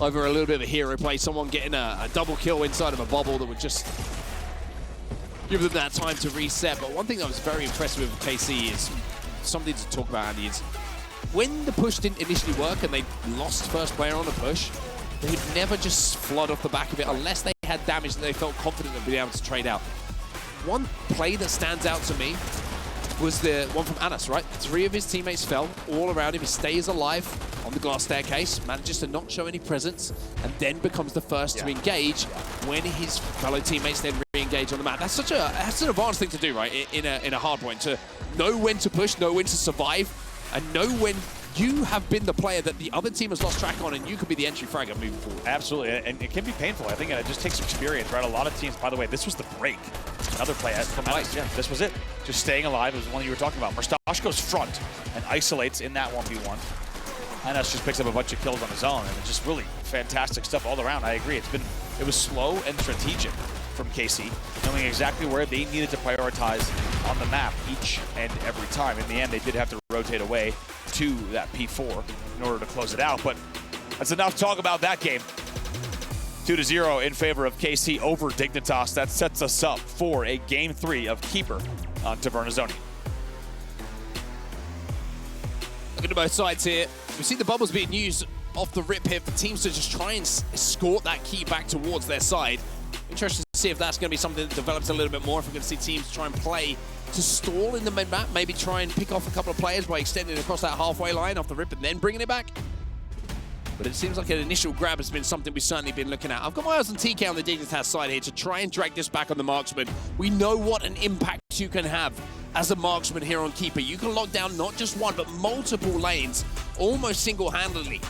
S1: over a little bit of a hero play, someone getting a double kill inside of a bubble that would just give them that time to reset. But one thing I was very impressed with KC is something to talk about, Andy, is when the push didn't initially work and they lost first player on the push, they would never just flood off the back of it unless they had damage that they felt confident of being able to trade out. One play that stands out to me was the one from Anas, right? 3 of his teammates fell all around him. He stays alive on the glass staircase, manages to not show any presence, and then becomes the first to engage when his fellow teammates then re-engage on the map. That's an advanced thing to do, right? In a hard point, to know when to push, know when to survive, and know when you have been the player that the other team has lost track on, and you could be the entry fragger moving forward.
S2: Absolutely, and it can be painful. I think it just takes experience, right? A lot of teams, by the way, this was the break. Another play from Alex. Yeah, this was it. Just staying alive was the one you were talking about. Mustache goes front and isolates in that 1v1. Anas just picks up a bunch of kills on his own, and it's just really fantastic stuff all around. I agree. It was slow and strategic from KC, knowing exactly where they needed to prioritize on the map each and every time. In the end, they did have to rotate away to that P4 in order to close it out, but that's enough talk about that game. 2-0 in favor of KC over Dignitas. That sets us up for a Game 3 of Keeper on Tavernazzoni.
S1: Looking at both sides here, we see the bubbles being used off the rip here for teams to just try and escort that key back towards their side. Interesting to see if that's going to be something that develops a little bit more, if we're going to see teams try and play to stall in the mid-map, maybe try and pick off a couple of players by extending across that halfway line off the rip and then bringing it back. But it seems like an initial grab has been something we've certainly been looking at. I've got my eyes on TK on the Dignitas side here to try and drag this back on the marksman. We know what an impact you can have as a marksman here on Keeper. You can lock down not just one, but multiple lanes, almost single-handedly.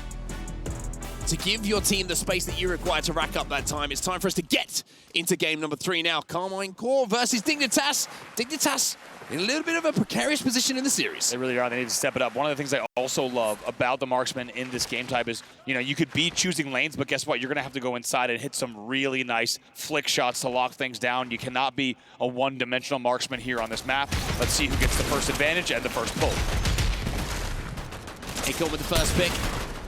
S1: to give your team the space that you require to rack up that time. It's time for us to get into game number 3 now. Karmine Corp versus Dignitas. Dignitas in a little bit of a precarious position in the series.
S2: They really are. They need to step it up. One of the things I also love about the marksman in this game type is, you know, you could be choosing lanes, but guess what? You're going to have to go inside and hit some really nice flick shots to lock things down. You cannot be a one-dimensional marksman here on this map. Let's see who gets the first advantage and the first pull.
S1: Acorn with the first pick.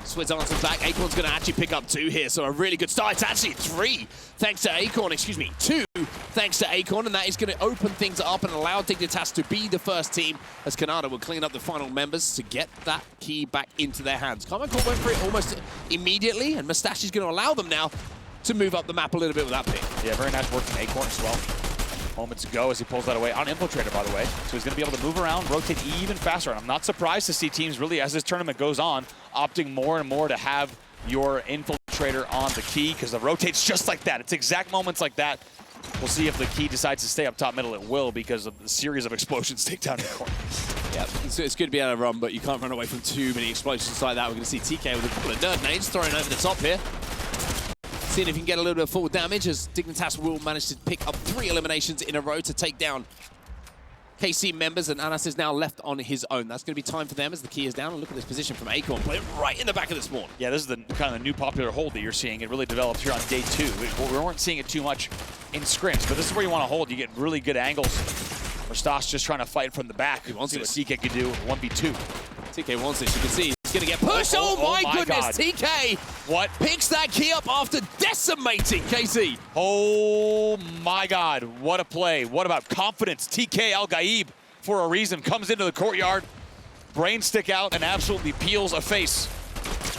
S1: Swids answers back. Acorn's going to actually pick up 2 here, so a really good start. It's actually 3 thanks to Acorn, 2 thanks to Acorn, and that is going to open things up and allow Dignitas to be the first team as Canada will clean up the final members to get that key back into their hands. Karmine Corp went for it almost immediately, and Mustache is going to allow them now to move up the map a little bit with that pick.
S2: Yeah, very nice work from Acorn as well. Moments ago as he pulls that away on Infiltrator, by the way. So he's going to be able to move around, rotate even faster. And I'm not surprised to see teams really, as this tournament goes on, opting more and more to have your Infiltrator on the key because it rotates just like that. It's exact moments like that. We'll see if the key decides to stay up top middle. It will because of the series of explosions take down Acorn.
S1: Yeah, it's good to be able to run, but you can't run away from too many explosions like that. We're going to see TK with a couple of nerd nades thrown over the top here. Seeing if he can get a little bit of full damage as Dignitas will manage to pick up 3 eliminations in a row to take down KC members, and Anas is now left on his own. That's going to be time for them as the key is down. And look at this position from Acorn, playing right in the back of the spawn.
S2: Yeah, this is the kind of the new popular hold that you're seeing. It really developed here on day 2. We weren't seeing it too much in scrims, but this is where you want to hold. You get really good angles. Mustache just trying to fight from the back.
S1: He wants
S2: see
S1: this.
S2: what TK can do 1v2.
S1: TK wants this. You can see he's going to get pushed. Oh my goodness,
S2: God.
S1: TK
S2: What?
S1: picks that key up after decimating KC.
S2: Oh my God, what a play. What about confidence? TK Al-Gaib, for a reason, comes into the courtyard, brain stick out, and absolutely peels a face.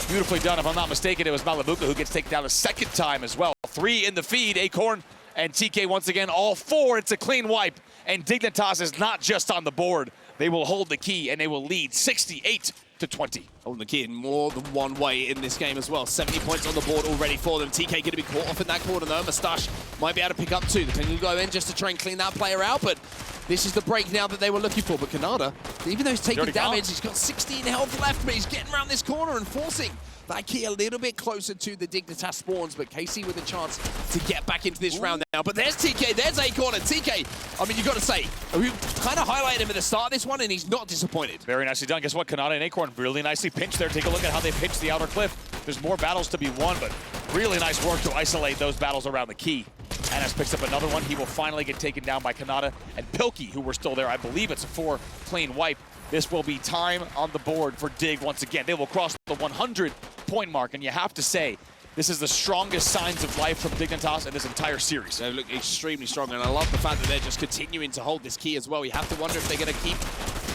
S2: Beautifully done. If I'm not mistaken, it was Malabuka who gets taken down a second time as well. 3 in the feed, Acorn and TK once again, all 4. It's a clean wipe, and Dignitas is not just on the board. They will hold the key, and they will lead 68-20.
S1: Holding the key in more than one way in this game as well. 70 points on the board already for them. TK going to be caught off in that corner though. Mustache might be able to pick up 2. They can go in just to try and clean that player out, but this is the break now that they were looking for. But Canada, even though he's taking damage, he's got 16 health left, but he's getting around this corner and forcing that key a little bit closer to the Dignitas spawns, but KC with a chance to get back into this round now. But there's TK, there's Acorn, and TK, I mean, you've got to say, we kind of highlighted him at the start of this one, and he's not disappointed.
S2: Very nicely done. Guess what? Canada and Acorn really nicely pinched there. Take a look at how they pinched the outer cliff. There's more battles to be won, but really nice work to isolate those battles around the key. Anas picks up another one. He will finally get taken down by Canada and Pilkey, who were still there. I believe it's a 4 clean wipe. This will be time on the board for Dig once again. They will cross the 100-point mark, and you have to say, this is the strongest signs of life from Dignitas in this entire series.
S1: They look extremely strong, and I love the fact that they're just continuing to hold this key as well. You have to wonder if they're going to keep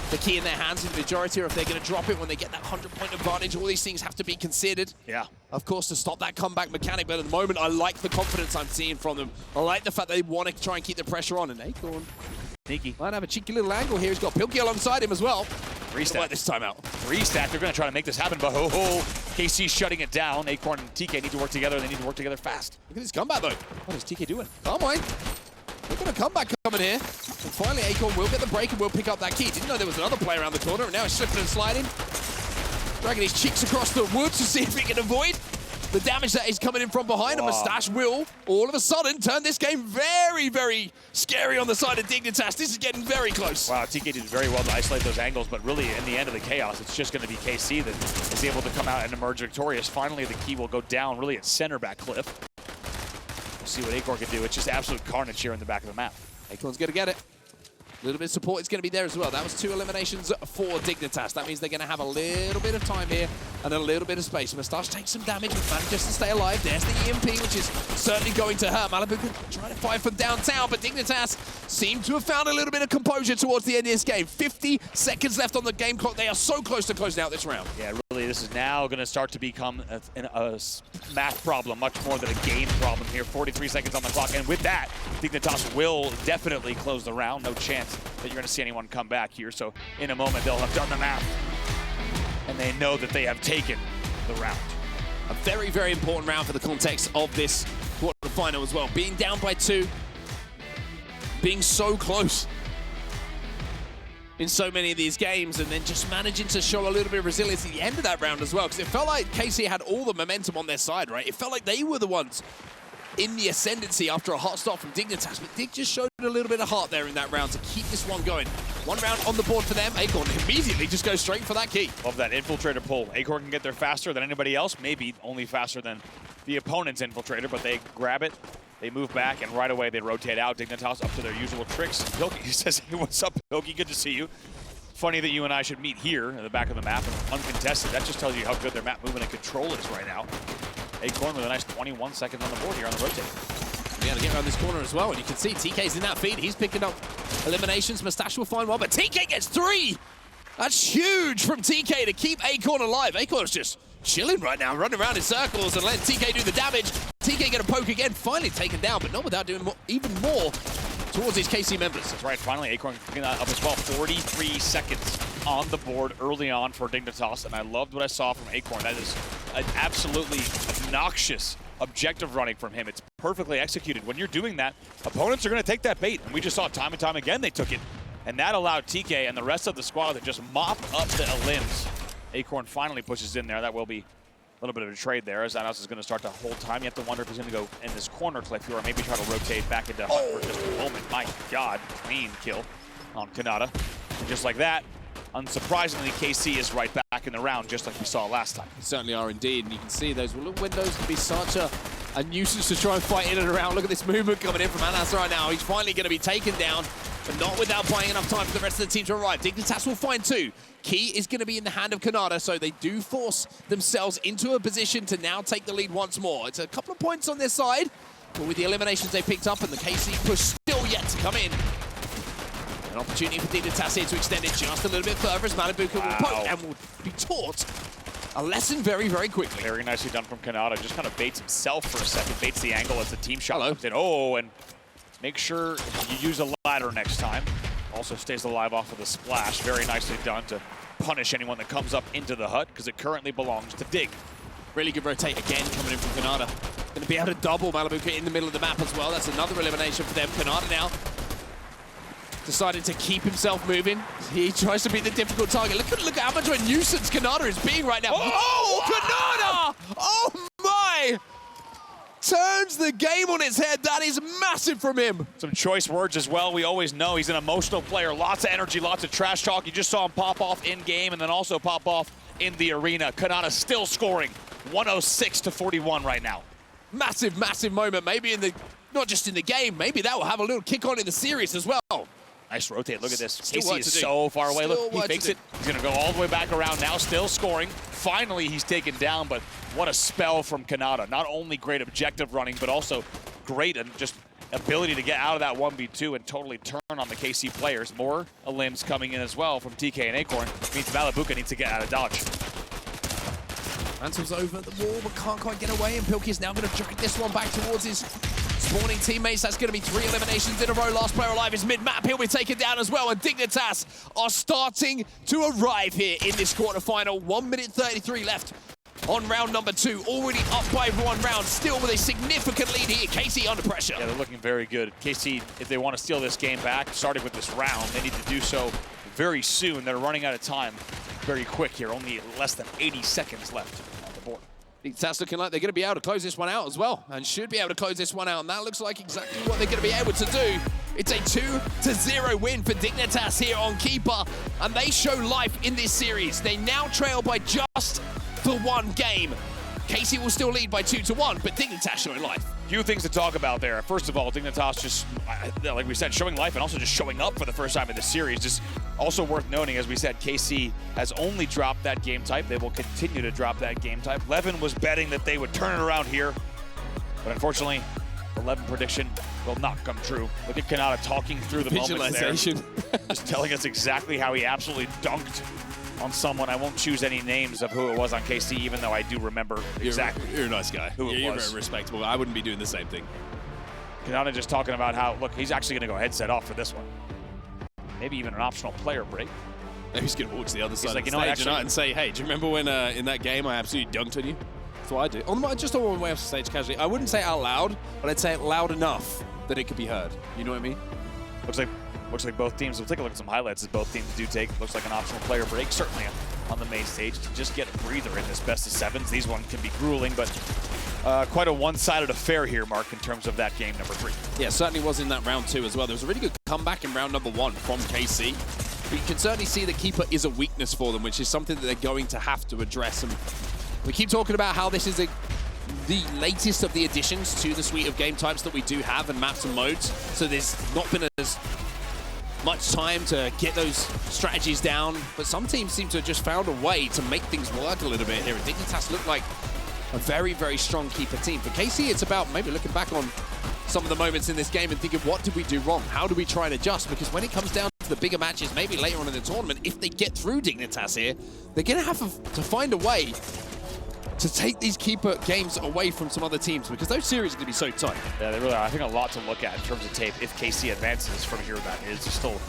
S1: the key in their hands in the majority, or if they're going to drop it when they get that 100-point advantage. All these things have to be considered.
S2: Yeah.
S1: Of course, to stop that comeback mechanic, but at the moment, I like the confidence I'm seeing from them. I like the fact that they want to try and keep the pressure on, and Acorn
S2: sneaky
S1: might have a cheeky little angle here. He's got Pilkey alongside him as well.
S2: Restack
S1: This time out.
S2: Restack. They're going to try to make this happen, but KC shutting it down. Acorn and TK need to work together, and they need to work together fast.
S1: Look at this comeback, though.
S2: What is TK doing?
S1: Karmine. Look at a comeback coming here. And finally, Acorn will get the break and will pick up that key. Didn't know there was another player around the corner, and now he's slipping and sliding. Dragging his cheeks across the wood to see if he can avoid the damage that is coming in from behind. And Mustache will, all of a sudden, turn this game very, very scary on the side of Dignitas. This is getting very close.
S2: Wow, TK did very well to isolate those angles, but really, in the end of the chaos, it's just going to be KC that is able to come out and emerge victorious. Finally, the key will go down, really, at center back cliff. We'll see what Acorn can do. It's just absolute carnage here in the back of the map.
S1: Acorn's going to get it. A little bit of support is going to be there as well. That was 2 eliminations for Dignitas. That means they're going to have a little bit of time here and a little bit of space. Mustache takes some damage, but manages to stay alive. There's the EMP, which is certainly going to hurt. Malabuka trying to fight from downtown, but Dignitas seem to have found a little bit of composure towards the end of this game. 50 seconds left on the game clock. They are so close to closing out this round.
S2: Yeah, really, this is now going to start to become a math problem, much more than a game problem here. 43 seconds on the clock, and with that, Dignitas will definitely close the round. No chance that you're going to see anyone come back here. So in a moment, they'll have done the math, and they know that they have taken the round.
S1: A very, very important round for the context of this quarterfinal as well. Being down by 2, being so close. in so many of these games, and then just managing to show a little bit of resilience at the end of that round as well, because it felt like KC had all the momentum on their side, right? It felt like they were the ones in the ascendancy after a hot start from Dignitas, but Dig just showed a little bit of heart there in that round to keep this one going. One round on the board for them. Acorn immediately just goes straight for that key.
S2: Love that infiltrator pull. Acorn can get there faster than anybody else, maybe only faster than the opponent's infiltrator, but they grab it, they move back, and right away they rotate out. Dignitas up to their usual tricks. Pilkey says, hey, what's up, Pilkey? Good to see you. Funny that you and I should meet here in the back of the map and uncontested. That just tells you how good their map movement and control is right now. Acorn with a nice 21 seconds on the board here on the rotate.
S1: We got to get around this corner as well, and you can see TK's in that feed. He's picking up eliminations. Mustache will find one, but TK gets 3! That's huge from TK to keep Acorn alive. Acorn's just chilling right now, running around in circles and letting TK do the damage. TK get a poke again, finally taken down, but not without doing even more towards these KC members.
S2: That's right, finally Acorn picking that up as well. 43 seconds on the board early on for Dignitas, and I loved what I saw from Acorn. That is an absolutely obnoxious objective running from him. It's perfectly executed. When you're doing that, opponents are going to take that bait, and we just saw it time and time again they took it. And that allowed TK and the rest of the squad to just mop up the limbs. Acorn finally pushes in there. That will be a little bit of a trade there, as Zanos is going to start to hold time. You have to wonder if he's going to go in this corner cliff here, or maybe try to rotate back into Hunt for just a moment. My God, clean kill on Kanata. And just like that, unsurprisingly, KC is right back in the round, just like we saw last time.
S1: They certainly are indeed, and you can see those little windows can be such a nuisance to try and fight in and around. Look at this movement coming in from Anas right now. He's finally going to be taken down, but not without buying enough time for the rest of the team to arrive. Dignitas will find 2. Key is going to be in the hand of Kanata, so they do force themselves into a position to now take the lead once more. It's a couple of points on their side, but with the eliminations they picked up and the KC push still yet to come in, an opportunity for Dignitas here to extend it just a little bit further as Malibuka will poke and will be taught a lesson very, very quickly.
S2: Very nicely done from Kanata. Just kind of baits himself for a second, baits the angle as the team shot comes in. Oh, and make sure you use a ladder next time. Also stays alive off of the splash. Very nicely done to punish anyone that comes up into the hut, because it currently belongs to Dig.
S1: Really good rotate again coming in from Kanata. Going to be able to double Malibuka in the middle of the map as well. That's another elimination for them. Kanata now decided to keep himself moving. He tries to be the difficult target. Look at how much of a nuisance Kanata is being right now. Oh, wow. Kanata! Oh my! Turns the game on its head. That is massive from him.
S2: Some choice words as well. We always know he's an emotional player. Lots of energy, lots of trash talk. You just saw him pop off in game and then also pop off in the arena. Kanata still scoring 106-41 right now.
S1: Massive, massive moment. Maybe not just in the game, maybe that will have a little kick on in the series as well.
S2: Nice rotate. Look at this.
S1: Still
S2: KC is so far away. Look, he fakes it. He's going to go all the way back around now, still scoring. Finally, he's taken down, but what a spell from Kanata. Not only great objective running, but also great and just ability to get out of that 1v2 and totally turn on the KC players. More limbs coming in as well from TK and Acorn. Means Malibuka needs to get out of dodge.
S1: Mansel's over the wall, but can't quite get away, and Pilkey's now going to drag this one back towards his spawning teammates. That's going to be 3 eliminations in a row. Last player alive is mid-map. He'll be taken down as well, and Dignitas are starting to arrive here in this quarterfinal. 1 minute 33 left on round number 2. Already up by 1 round, still with a significant lead here. KC under pressure.
S2: Yeah, they're looking very good. KC, if they want to steal this game back, starting with this round, they need to do so very soon. They're running out of time very quick here. Only less than 80 seconds left on the board.
S1: Dignitas looking like they're going to be able to close this one out as well, and should be able to close this one out, and that looks like exactly what they're going to be able to do. It's a 2-0 win for Dignitas here on Keeper, and they show life in this series. They now trail by just the 1 game. KC will still lead by 2-1, but Dignitas showing life.
S2: Few things to talk about there. First of all, Dignitas just, like we said, showing life and also just showing up for the first time in the series. Just also worth noting, as we said, KC has only dropped that game type. They will continue to drop that game type. Levin was betting that they would turn it around here, but unfortunately, the Levin prediction will not come true. Look at Kanata talking through the moments there. Just telling us exactly how he absolutely dunked on someone. I won't choose any names of who it was on KC, even though I do remember exactly.
S1: You're a nice guy.
S2: Who it
S1: you're
S2: was.
S1: Very respectable. I wouldn't be doing the same thing.
S2: Kanata just talking about how, look, he's actually going to go headset off for this one. Maybe even an optional player break.
S1: Maybe he's going to walk to the other side
S2: like,
S1: of the stage and say, hey, do you remember when in that game I absolutely dunked on you? That's what I do. Just on one way off the stage casually. I wouldn't say it out loud, but I'd say it loud enough that it could be heard. You know what I mean?
S2: Looks like Looks like both teams, we'll take a look at some highlights as both teams do take, looks like an optional player break, certainly on the main stage to just get a breather in this best of sevens. These ones can be grueling, but quite a one-sided affair here, Mark, in terms of that game number 3.
S1: Yeah, certainly was in that round 2 as well. There was a really good comeback in round number 1 from KC. But you can certainly see that Keeper is a weakness for them, which is something that they're going to have to address. And we keep talking about how this is the latest of the additions to the suite of game types that we do have and maps and modes. So there's not been as much time to get those strategies down. But some teams seem to have just found a way to make things work a little bit here. And Dignitas look like a very, very strong Keeper team. For KC, it's about maybe looking back on some of the moments in this game and thinking, what did we do wrong? How do we try and adjust? Because when it comes down to the bigger matches, maybe later on in the tournament, if they get through Dignitas here, they're going to have to find a way to take these Keeper games away from some other teams, because those series are going to be so tight.
S2: Yeah, they really are. I think a lot to look at in terms of tape if KC advances from here. That is, there's still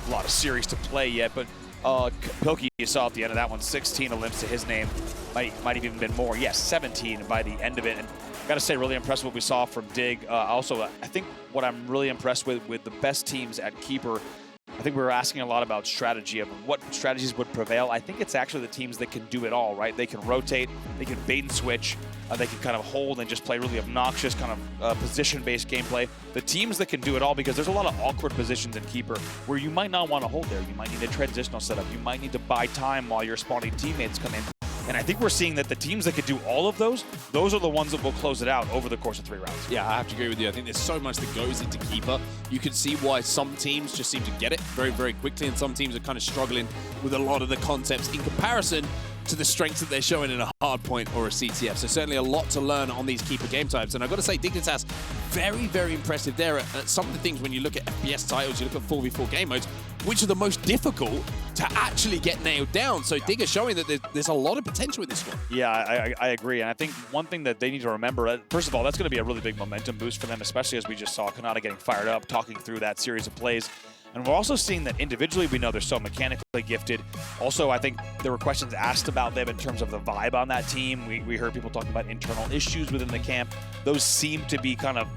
S2: a lot of series to play yet, but Pilkey, you saw at the end of that one, 16 Olymps to his name. Might have even been more. Yes, 17 by the end of it. And got to say, really impressed with what we saw from Dig. Also, I think what I'm really impressed with the best teams at Keeper, I think we were asking a lot about strategy, of what strategies would prevail. I think it's actually the teams that can do it all, right? They can rotate, they can bait and switch, they can kind of hold and just play really obnoxious kind of position-based gameplay. The teams that can do it all, because there's a lot of awkward positions in Keeper where you might not want to hold there. You might need a transitional setup. You might need to buy time while your spawning teammates come in. And I think we're seeing that the teams that could do all of those are the ones that will close it out over the course of 3 rounds.
S1: Yeah, I have to agree with you. I think there's so much that goes into Keeper. You can see why some teams just seem to get it very, very quickly, and some teams are kind of struggling with a lot of the concepts in comparison to the strengths that they're showing in a hardpoint or a CTF. So certainly a lot to learn on these Keeper game types. And I've got to say, Dignitas, very, very impressive there at some of the things when you look at FPS titles, you look at 4v4 game modes, which are the most difficult to actually get nailed down. So Dig is showing that there's a lot of potential in this one.
S2: Yeah, I agree. And I think one thing that they need to remember, first of all, that's going to be a really big momentum boost for them, especially as we just saw Kanata getting fired up, talking through that series of plays. And we're also seeing that individually, we know they're so mechanically gifted. Also, I think there were questions asked about them in terms of the vibe on that team. We heard people talking about internal issues within the camp. Those seem to be kind of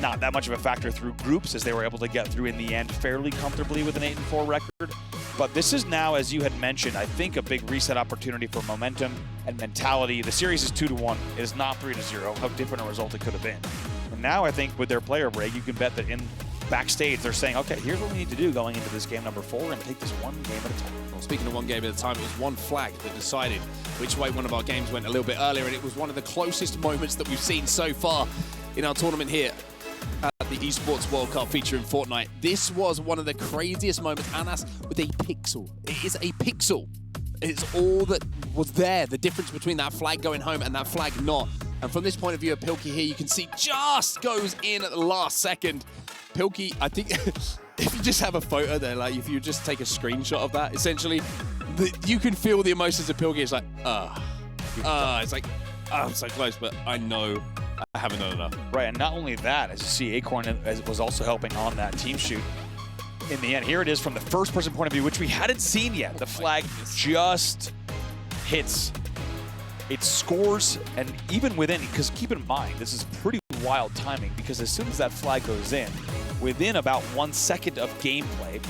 S2: not that much of a factor through groups, as they were able to get through in the end fairly comfortably with an 8-4 record. But this is now, as you had mentioned, I think a big reset opportunity for momentum and mentality. The series is 2-1. It is not 3-0. How different a result it could have been. And now I think with their player break, you can bet that in backstage, they're saying, okay, here's what we need to do going into this game number 4 and take this one game at a time.
S1: Well, speaking of one game at a time, it was one flag that decided which way one of our games went a little bit earlier, and it was one of the closest moments that we've seen so far in our tournament here at the Esports World Cup featuring Fortnite. This was one of the craziest moments, Anas with a pixel. It is a pixel. It's all that was there, the difference between that flag going home and that flag not. And from this point of view of Pilkey here, you can see just goes in at the last second. Pilkey, I think, if you just have a photo there, like if you just take a screenshot of that, essentially, you can feel the emotions of Pilkey. It's like, it's like, I'm so close, but I know I haven't done enough.
S2: Right, and not only that, as you see, Acorn was also helping on that team shoot. In the end, here it is from the first-person point of view, which we hadn't seen yet. The flag just hits. It scores, and even within, because keep in mind, this is pretty wild timing, because as soon as that flag goes in, within about 1 second of gameplay,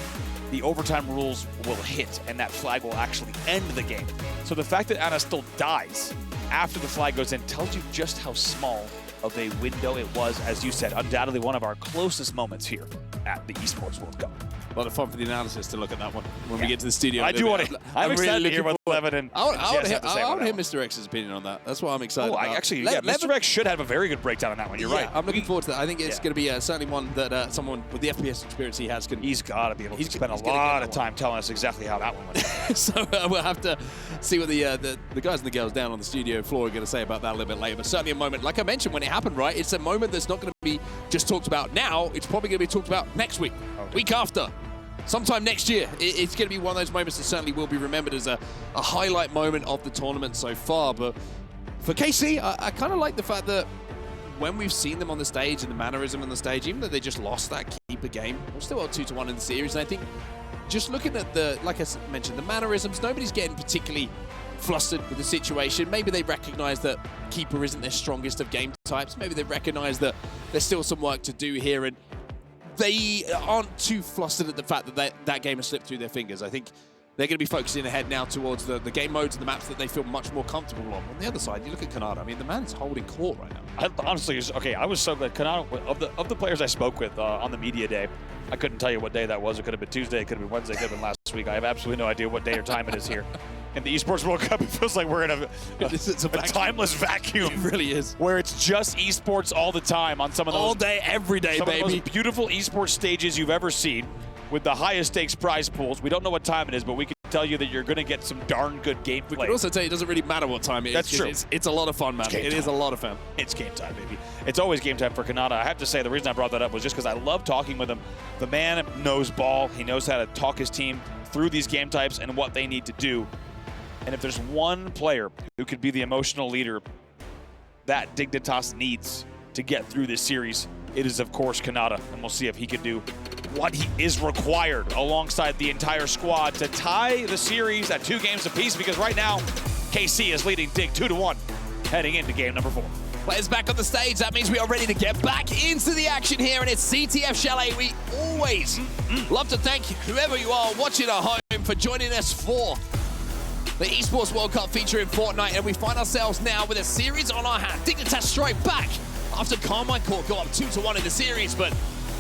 S2: the overtime rules will hit, and that flag will actually end the game. So the fact that Anna still dies after the flag goes in tells you just how small of a window it was. As you said, undoubtedly one of our closest moments here at the Esports World Cup.
S1: A lot of fun for the analysis to look at that one when we get to the studio.
S2: I do want to. I'm excited to hear what Levin and
S1: I want to hear Mr. X's opinion on that. That's what I'm excited about.
S2: Actually, Mr. X should have a very good breakdown on that one. You're right.
S1: I'm looking forward to that. I think it's going to be certainly one that someone with the FPS experience he has can.
S2: He's got to be able to spend a lot of time telling us exactly how that one went.
S1: So we'll have to see what the guys and the girls down on the studio floor are going to say about that a little bit later. But certainly a moment, like I mentioned, when it happened, right? It's a moment that's not going to be just talked about now. It's probably going to be talked about next week, week after. Sometime next year. It's going to be one of those moments that certainly will be remembered as a highlight moment of the tournament so far. But for KC, I kind of like the fact that when we've seen them on the stage and the mannerism on the stage, even though they just lost that Keeper game, we're still at 2-1 in the series. And I think just looking at like I mentioned, the mannerisms, nobody's getting particularly flustered with the situation. Maybe they recognize that Keeper isn't their strongest of game types. Maybe they recognize that there's still some work to do here. And they aren't too flustered at the fact that that game has slipped through their fingers. I think they're going to be focusing ahead now towards the game modes and the maps that they feel much more comfortable on. On the other side, you look at Kanata. I mean, the man's holding court right now.
S2: Honestly, okay, I was so glad. Kanata, of the players I spoke with on the media day, I couldn't tell you what day that was. It could have been Tuesday, it could have been Wednesday, it could have been last week. I have absolutely no idea what day or time it is here. In the Esports World Cup, it feels like we're in a timeless vacuum.
S1: It really is.
S2: Where it's just esports all the time on some of those.
S1: All day, every day,
S2: some
S1: baby.
S2: Of the most beautiful esports stages you've ever seen with the highest stakes prize pools. We don't know what time it is, but we can tell you that you're going to get some darn good gameplay.
S1: We can also tell you it doesn't really matter what time it is.
S2: That's true.
S1: It's a lot of fun, man. It is a lot of fun.
S2: It's game time, baby. It's always game time for Kanata. I have to say, the reason I brought that up was just because I love talking with him. The man knows ball. He knows how to talk his team through these game types and what they need to do. And if there's one player who could be the emotional leader that Dignitas needs to get through this series, it is, of course, Kanata. And we'll see if he can do what he is required alongside the entire squad to tie the series at 2 games apiece, because right now, KC is leading Dig 2-1 heading into game number 4.
S1: Players back on the stage. That means we are ready to get back into the action here, and it's CTF Chalet. We always love to thank whoever you are watching at home for joining us for the Esports World Cup featuring Fortnite, and we find ourselves now with a series on our hand. Dignitas strike back after Karmine Corp got up 2-1 in the series, but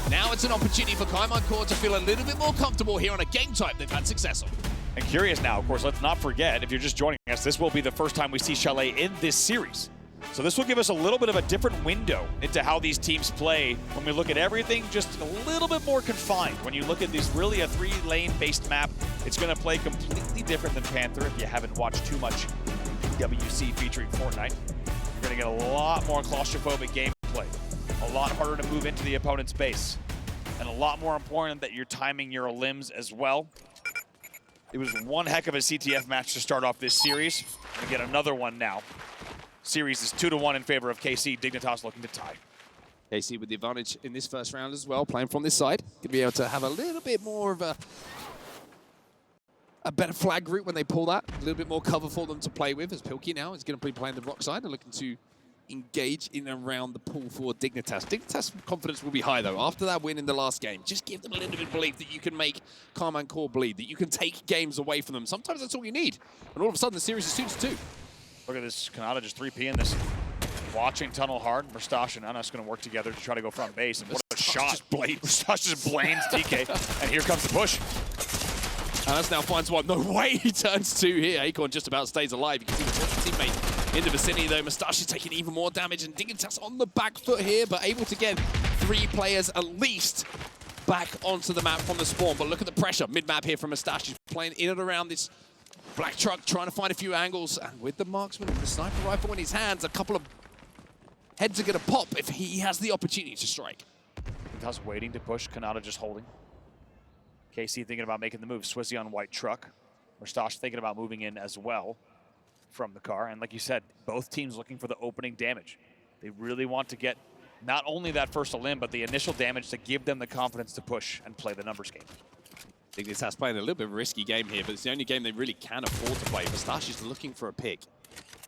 S1: now it's an opportunity for Karmine Corp to feel a little bit more comfortable here on a game type they've had success on.
S2: And curious now, of course, let's not forget, if you're just joining us, this will be the first time we see Chalet in this series. So this will give us a little bit of a different window into how these teams play when we look at everything just a little bit more confined. When you look at this really a 3-lane based map, it's going to play completely different than Panther. If you haven't watched too much EWC featuring Fortnite, you're going to get a lot more claustrophobic gameplay, a lot harder to move into the opponent's base, and a lot more important that you're timing your limbs as well. It was one heck of a CTF match to start off this series. We get another one now. Series is 2-1 in favor of KC. Dignitas looking to tie.
S1: KC with the advantage in this first round as well, playing from this side. Going to be able to have a little bit more of a better flag route when they pull that. A little bit more cover for them to play with, as Pilkey now is going to be playing the rock side and looking to engage in and around the pool for Dignitas. Dignitas' confidence will be high, though, after that win in the last game. Just give them a little bit of belief that you can make Karmine Corp bleed, that you can take games away from them. Sometimes that's all you need. And all of a sudden, the series is 2-2.
S2: Look at this, Kanata just 3P in this. Watching tunnel hard. Mustache and Anas going to work together to try to go front base. And what a shot. Mustache just blames TK. And here comes the push.
S1: Anas now finds one. No way he turns 2 here. Acorn just about stays alive. You can see the teammate in the vicinity, though. Mustache is taking even more damage. And Dignitas on the back foot here, but able to get 3 players at least back onto the map from the spawn. But look at the pressure. Mid-map here from Mustache. He's playing in and around this black truck, trying to find a few angles, and with the marksman and the sniper rifle in his hands, a couple of heads are going to pop if he has the opportunity to strike.
S2: Dignitas waiting to push, Kanata just holding. KC thinking about making the move, Swizzy on white truck. Mustache thinking about moving in as well from the car, and like you said, both teams looking for the opening damage. They really want to get not only that first limb, but the initial damage to give them the confidence to push and play the numbers game.
S1: Dignitas playing a little bit of a risky game here, but it's the only game they really can afford to play. Mustache is looking for a pick.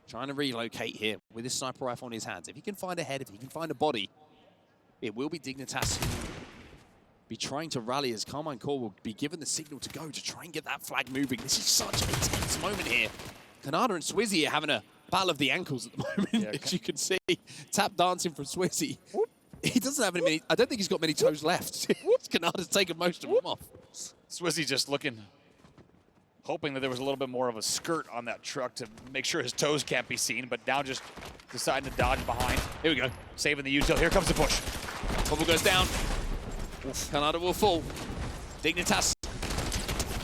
S1: Trying to relocate here with his sniper rifle in his hands. If he can find a head, if he can find a body, it will be Dignitas who will be trying to rally as Karmine Corp will be given the signal to go to try and get that flag moving. This is such an intense moment here. Kanata and Swizzy are having a battle of the ankles at the moment, as you can see. Tap dancing from Swizzy. He doesn't have many, I don't think he's got many toes left. Kanata's taken most of them off.
S2: Swizzy just looking, hoping that there was a little bit more of a skirt on that truck to make sure his toes can't be seen, but now just deciding to dodge behind. Here we go, saving the util. Here comes the push.
S1: Bubble goes down. Kanata will fall. Dignitas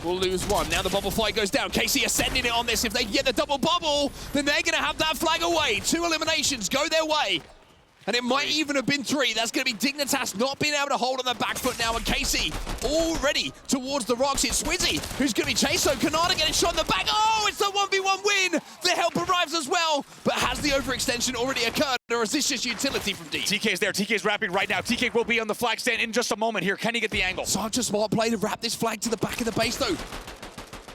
S1: will lose 1. Now the bubble fight goes down. KC ascending it on this. If they get the double bubble, then they're going to have that flag away. 2 eliminations go their way. And it might even have been 3. That's going to be Dignitas not being able to hold on the back foot now. And KC already towards the rocks. It's Swizzy who's going to be chased. So Kanata getting shot in the back. Oh, it's a 1v1 win. The help arrives as well. But has the overextension already occurred? Or is this just utility from D?
S2: TK's there. TK's wrapping right now. TK will be on the flag stand in just a moment here. Can he get the angle?
S1: Such a smart play to wrap this flag to the back of the base, though.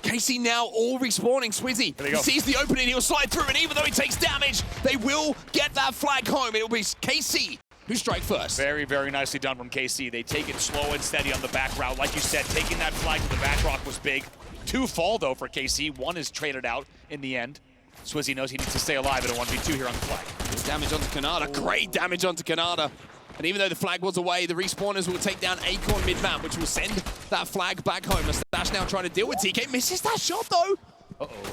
S1: KC now all respawning. Swizzy, he sees the opening, he'll slide through, and even though he takes damage, they will get that flag home. It will be KC who strike first.
S2: Very, very nicely done from KC. They take it slow and steady on the back route. Like you said, taking that flag to the back rock was big. 2 fall, though, for KC. 1 is traded out in the end. Swizzy knows he needs to stay alive in a 1v2 here on the flag.
S1: There's damage onto Kanata. Great damage onto Kanata. And even though the flag was away, the respawners will take down Acorn mid-map, which will send that flag back home. Mustache now trying to deal with TK. Misses that shot, though.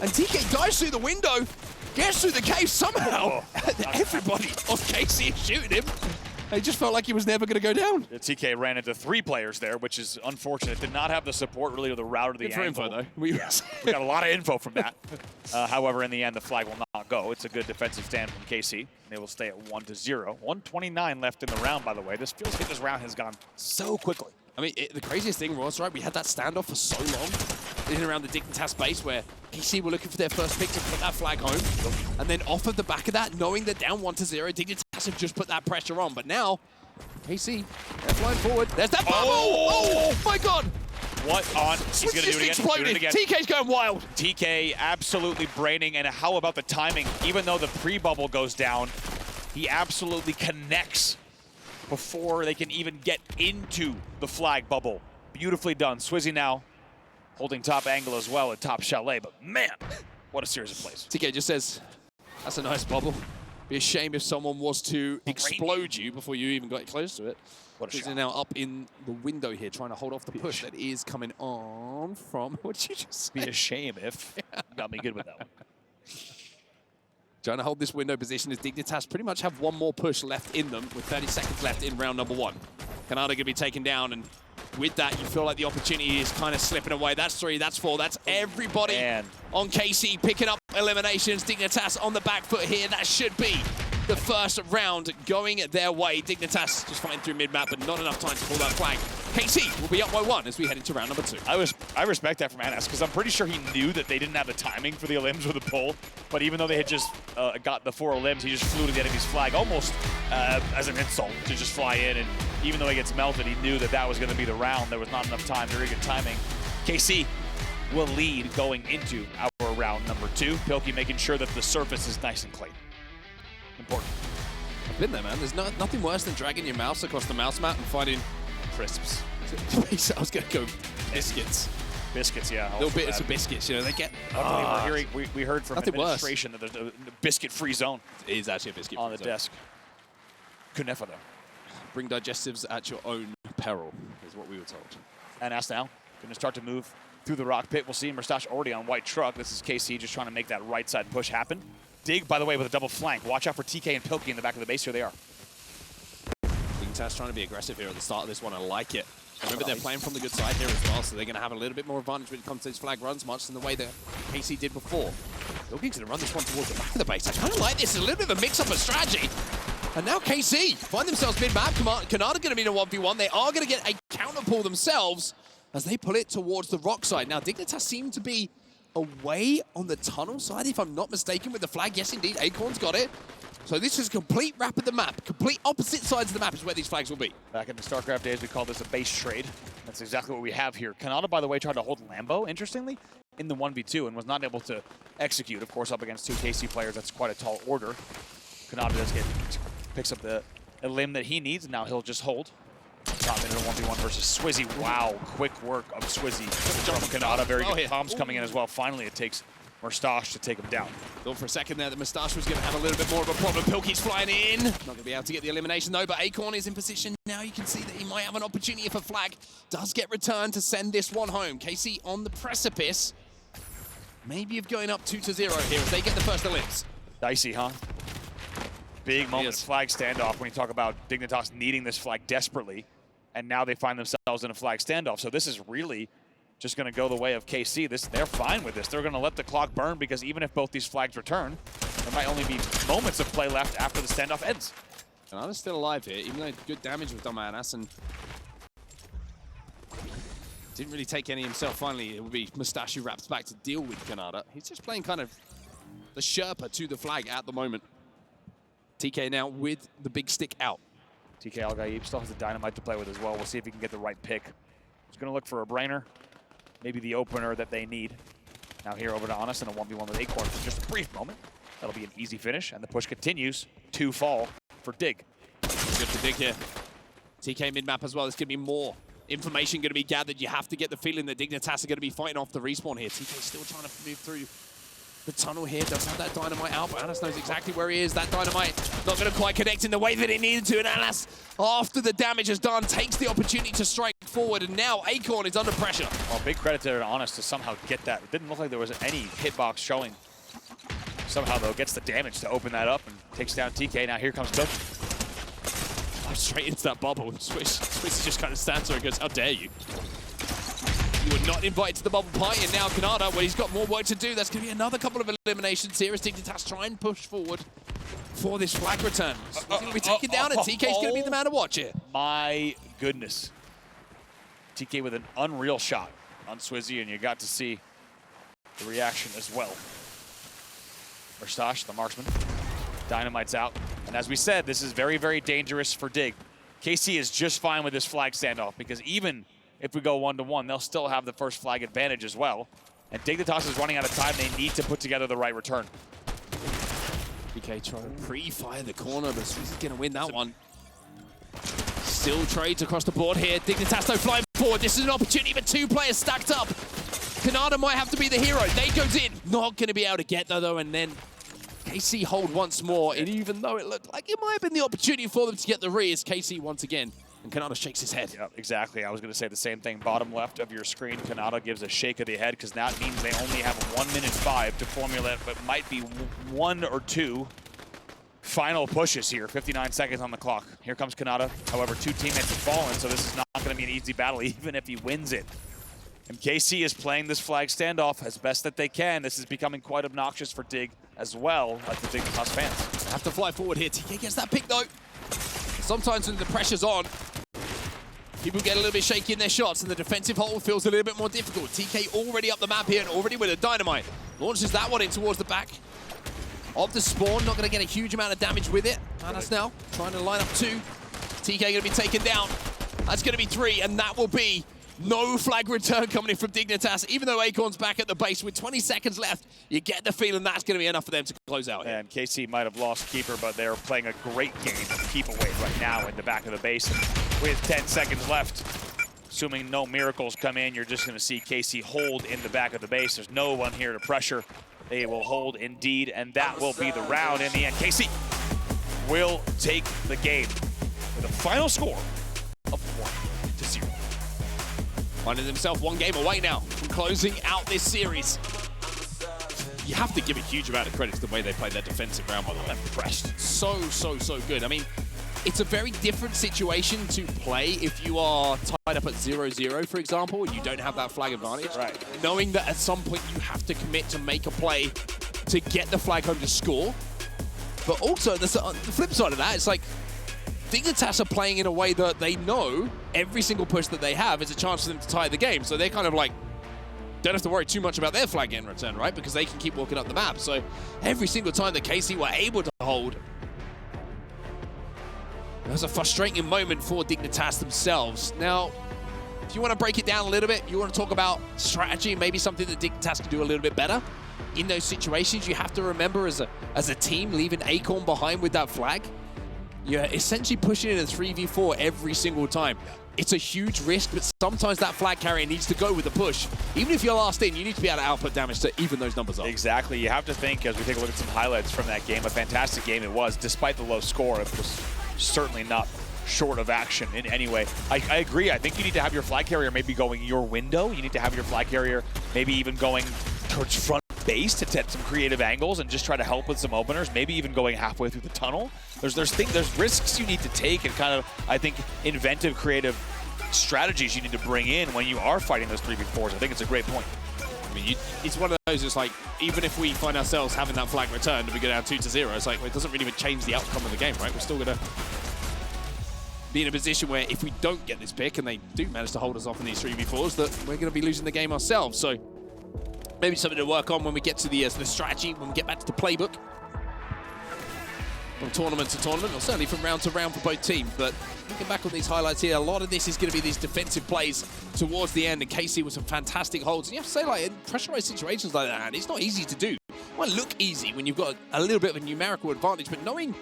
S1: And TK dives through the window, gets through the cave somehow. Everybody on KC is shooting him. It just felt like he was never going to go down.
S2: TK ran into 3 players there, which is unfortunate. Did not have the support really to the route or the angle.
S1: Info, though.
S2: We got a lot of info from that. However, in the end, the flag will not go. It's a good defensive stand from KC. And they will stay at 1-0. 1:29 left in the round, by the way. This feels like this round has gone so quickly.
S1: I mean, the craziest thing was, right, we had that standoff for so long in and around the Dignitas base where KC were looking for their first pick to put that flag home. And then off of the back of that, knowing they're down 1-0, Dignitas have just put that pressure on. But now, KC, they're flying forward. There's that bubble! Oh my God!
S2: What on? He's going to do it again.
S1: Exploded.
S2: Do it again.
S1: TK's going wild.
S2: TK absolutely braining, and how about the timing? Even though the pre-bubble goes down, he absolutely connects before they can even get into the flag bubble. Beautifully done. Swizzy now holding top angle as well at top chalet, but man, what a series of plays.
S1: TK just says, that's a nice bubble. Be a shame if someone was to explode you before you even got close to it.
S2: What a shot.
S1: They're now up in the window here, trying to hold off the push that is coming on from, what did you just say?
S2: Be a shame if. Got me good with that one.
S1: Trying to hold this window position as Dignitas pretty much have 1 more push left in them with 30 seconds left in round number 1. Kanata going to be taken down, and with that, you feel like the opportunity is kind of slipping away. That's 3, that's 4, that's everybody on KC picking up eliminations. Dignitas on the back foot here. That should be the first round going their way. Dignitas just fighting through mid-map, but not enough time to pull that flag. KC will be up by 1 as we head into round number 2.
S2: I respect that from Anas, because I'm pretty sure he knew that they didn't have the timing for the elims with the pull, but even though they had just got the 4 elims, he just flew to the enemy's flag almost as an insult to just fly in, and even though he gets melted, he knew that that was going to be the round. There was not enough time, very good timing. KC will lead going into our round number 2. Pilkey making sure that the surface is nice and clean. Important.
S1: I've been there, man. There's nothing worse than dragging your mouse across the mouse mat and finding
S2: Crisps.
S1: I was going to go biscuits.
S2: Biscuits, yeah.
S1: Little bits of biscuits, you know, they get...
S2: we heard from administration that there's a biscuit-free zone.
S1: It is actually a biscuit
S2: on the desk. Kunefa, though.
S1: Bring digestives at your own peril, is what we were told.
S2: And us now, going to start to move through the rock pit. We'll see Mustache already on white truck. This is KC just trying to make that right side push happen. Dig, by the way, with a double flank. Watch out for TK and Pilkey in the back of the base. Here they are.
S1: Dignitas trying to be aggressive here at the start of this one. I like it. Remember, they're playing from the good side here as well, so they're going to have a little bit more advantage when it comes to these flag runs, much in the way that KC did before. Looking to run this one towards the back of the base. I kind of like this. It's a little bit of a mix-up of strategy. And now KC find themselves mid-map. Kanata going to be in a 1v1. They are going to get a counter pull themselves as they pull it towards the rock side. Now, Dignitas seem to be away on the tunnel side, if I'm not mistaken, with the flag. Yes, indeed, Acorn's got it. So this is complete wrap of the map. Complete opposite sides of the map is where these flags will be. Back in the StarCraft days, we called this a base trade. That's exactly what we have here. Kanata, by the way, tried to hold Lambo, interestingly, in the 1v2 and was not able to execute. Of course, up against 2 KC players, that's quite a tall order. Kanata picks up the limb that he needs, and now he'll just hold. Top into a 1v1 versus Swizzy. Wow, quick work of Swizzy from Kanata. Very good comms coming in as well. Finally, it takes Mustache to take him down. Thought for a second there that Mustache was going to have a little bit more of a problem. Pilkey's flying in. Not going to be able to get the elimination though, but Acorn is in position. Now you can see that he might have an opportunity if a flag does get returned to send this one home. KC on the precipice. Maybe of going up 2-0 here if they get the first elims. Dicey, huh? Big moment of flag standoff when you talk about Dignitas needing this flag desperately. And now they find themselves in a flag standoff. So this is really just going to go the way of KC. They're fine with this. They're going to let the clock burn because even if both these flags return, there might only be moments of play left after the standoff ends. Kanata's still alive here, even though good damage was done by Anas and didn't really take any himself. Finally, it will be Mustache who wraps back to deal with Kanata. He's just playing kind of the Sherpa to the flag at the moment. TK now with the big stick out. TK Al-Gaib still has the dynamite to play with as well. We'll see if he can get the right pick. He's going to look for a brainer. Maybe the opener that they need. Now here over to Anas in a 1v1 with Acorn for just a brief moment. That'll be an easy finish, and the push continues. 2 fall for Dig. Good for Dig here. TK mid-map as well. There's going to be more information going to be gathered. You have to get the feeling that Dignitas are going to be fighting off the respawn here. TK still trying to move through the tunnel here. Does have that dynamite out, but Anas knows exactly where he is. That dynamite not going to quite connect in the way that it needed to. And Anas, after the damage is done, takes the opportunity to strike forward. And now Acorn is under pressure.
S2: Well, big credit to Anas to somehow get that. It didn't look like there was any hitbox showing. Somehow, though, gets the damage to open that up and takes down TK. Now here comes Took.
S1: Straight into that bubble. Swiss just kind of stands there and goes, how dare you? You were not invited to the bubble party, and now Kanada, well, he's got more work to do. That's going to be another couple of eliminations here as Dignitas try and push forward for this flag return. He's going to be taken down, and TK's going to be the man to watch it.
S2: My goodness. TK with an unreal shot on Swizzy, and you got to see the reaction as well. Verstash, the marksman. Dynamite's out. And as we said, this is very, very dangerous for Dig. KC is just fine with this flag standoff because even if we go 1-to-1, they'll still have the first flag advantage as well. And Dignitas is running out of time. They need to put together the right return.
S1: TK trying to pre-fire the corner, but Swizzy's going to win that one. Still trades across the board here. Dignitas though flying forward. This is an opportunity for two players stacked up. Kanada might have to be the hero. They goes in. Not going to be able to get there though, and then KC hold once more, and even though it looked like it might have been the opportunity for them to get the re, it's KC once again, and Kanada shakes his head.
S2: Yep, exactly. I was going to say the same thing. Bottom left of your screen, Kanada gives a shake of the head because that means they only have 1 minute 5 to formulate, but might be 1 or 2 final pushes here. 59 seconds on the clock. Here comes Kanada. However, 2 teammates have fallen, so this is not going to be an easy battle, even if he wins it. And KC is playing this flag standoff as best that they can. This is becoming quite obnoxious for Dig as well, like the Dignitas fans.
S1: Have to fly forward here. TK gets that pick though. Sometimes when the pressure's on, people get a little bit shaky in their shots and the defensive hold feels a little bit more difficult. TK already up the map here and already with a dynamite. Launches that one in towards the back of the spawn. Not going to get a huge amount of damage with it. Anas now trying to line up 2. TK going to be taken down. That's going to be 3, and that will be no flag return coming in from Dignitas. Even though Acorn's back at the base with 20 seconds left, you get the feeling that's going to be enough for them to close out here.
S2: And KC might have lost Keeper, but they're playing a great game of keep away right now in the back of the base. With 10 seconds left, assuming no miracles come in, you're just going to see KC hold in the back of the base. There's no one here to pressure. They will hold indeed, and that will be the round in the end. KC will take the game with a final score of 1-0.
S1: Finding themselves 1 game away now from closing out this series. You have to give a huge amount of credit to the way they played that defensive round, by the way.
S2: I'm impressed.
S1: So good. I mean, it's a very different situation to play if you are tied up at 0-0, for example, and you don't have that flag advantage.
S2: Right.
S1: Knowing that at some point you have to commit to make a play to get the flag home to score. But also, the flip side of that, it's like, Dignitas are playing in a way that they know every single push that they have is a chance for them to tie the game. So they're kind of like, don't have to worry too much about their flag getting returned, right? Because they can keep walking up the map. So every single time that KC were able to hold, it was a frustrating moment for Dignitas themselves. Now, if you want to break it down a little bit, you want to talk about strategy, maybe something that Dignitas can do a little bit better. In those situations, you have to remember as a team, leaving Acorn behind with that flag, you're essentially pushing in a 3v4 every single time. It's a huge risk, but sometimes that flag carrier needs to go with the push. Even if you're last in, you need to be able to output damage to even those numbers up.
S2: Exactly. You have to think, as we take a look at some highlights from that game, a fantastic game it was. Despite the low score, it was certainly not short of action in any way. I agree. I think you need to have your flag carrier maybe going your window. You need to have your flag carrier maybe even going towards front base to set some creative angles and just try to help with some openers, maybe even going halfway through the tunnel. There's risks you need to take and kind of, I think, inventive, creative strategies you need to bring in when you are fighting those 3v4s. I think it's a great point.
S1: I mean, it's one of those, it's like, even if we find ourselves having that flag returned and we go down 2-0, it's like, well, it doesn't really even change the outcome of the game, right? We're still going to be in a position where if we don't get this pick and they do manage to hold us off in these 3v4s, that we're going to be losing the game ourselves. So maybe something to work on when we get to the strategy, when we get back to the playbook. From tournament to tournament, or certainly from round to round for both teams. But looking back on these highlights here, a lot of this is going to be these defensive plays towards the end, and KC with some fantastic holds. And you have to say, like, in pressurized situations like that, it's not easy to do. It might look easy when you've got a little bit of a numerical advantage, but knowing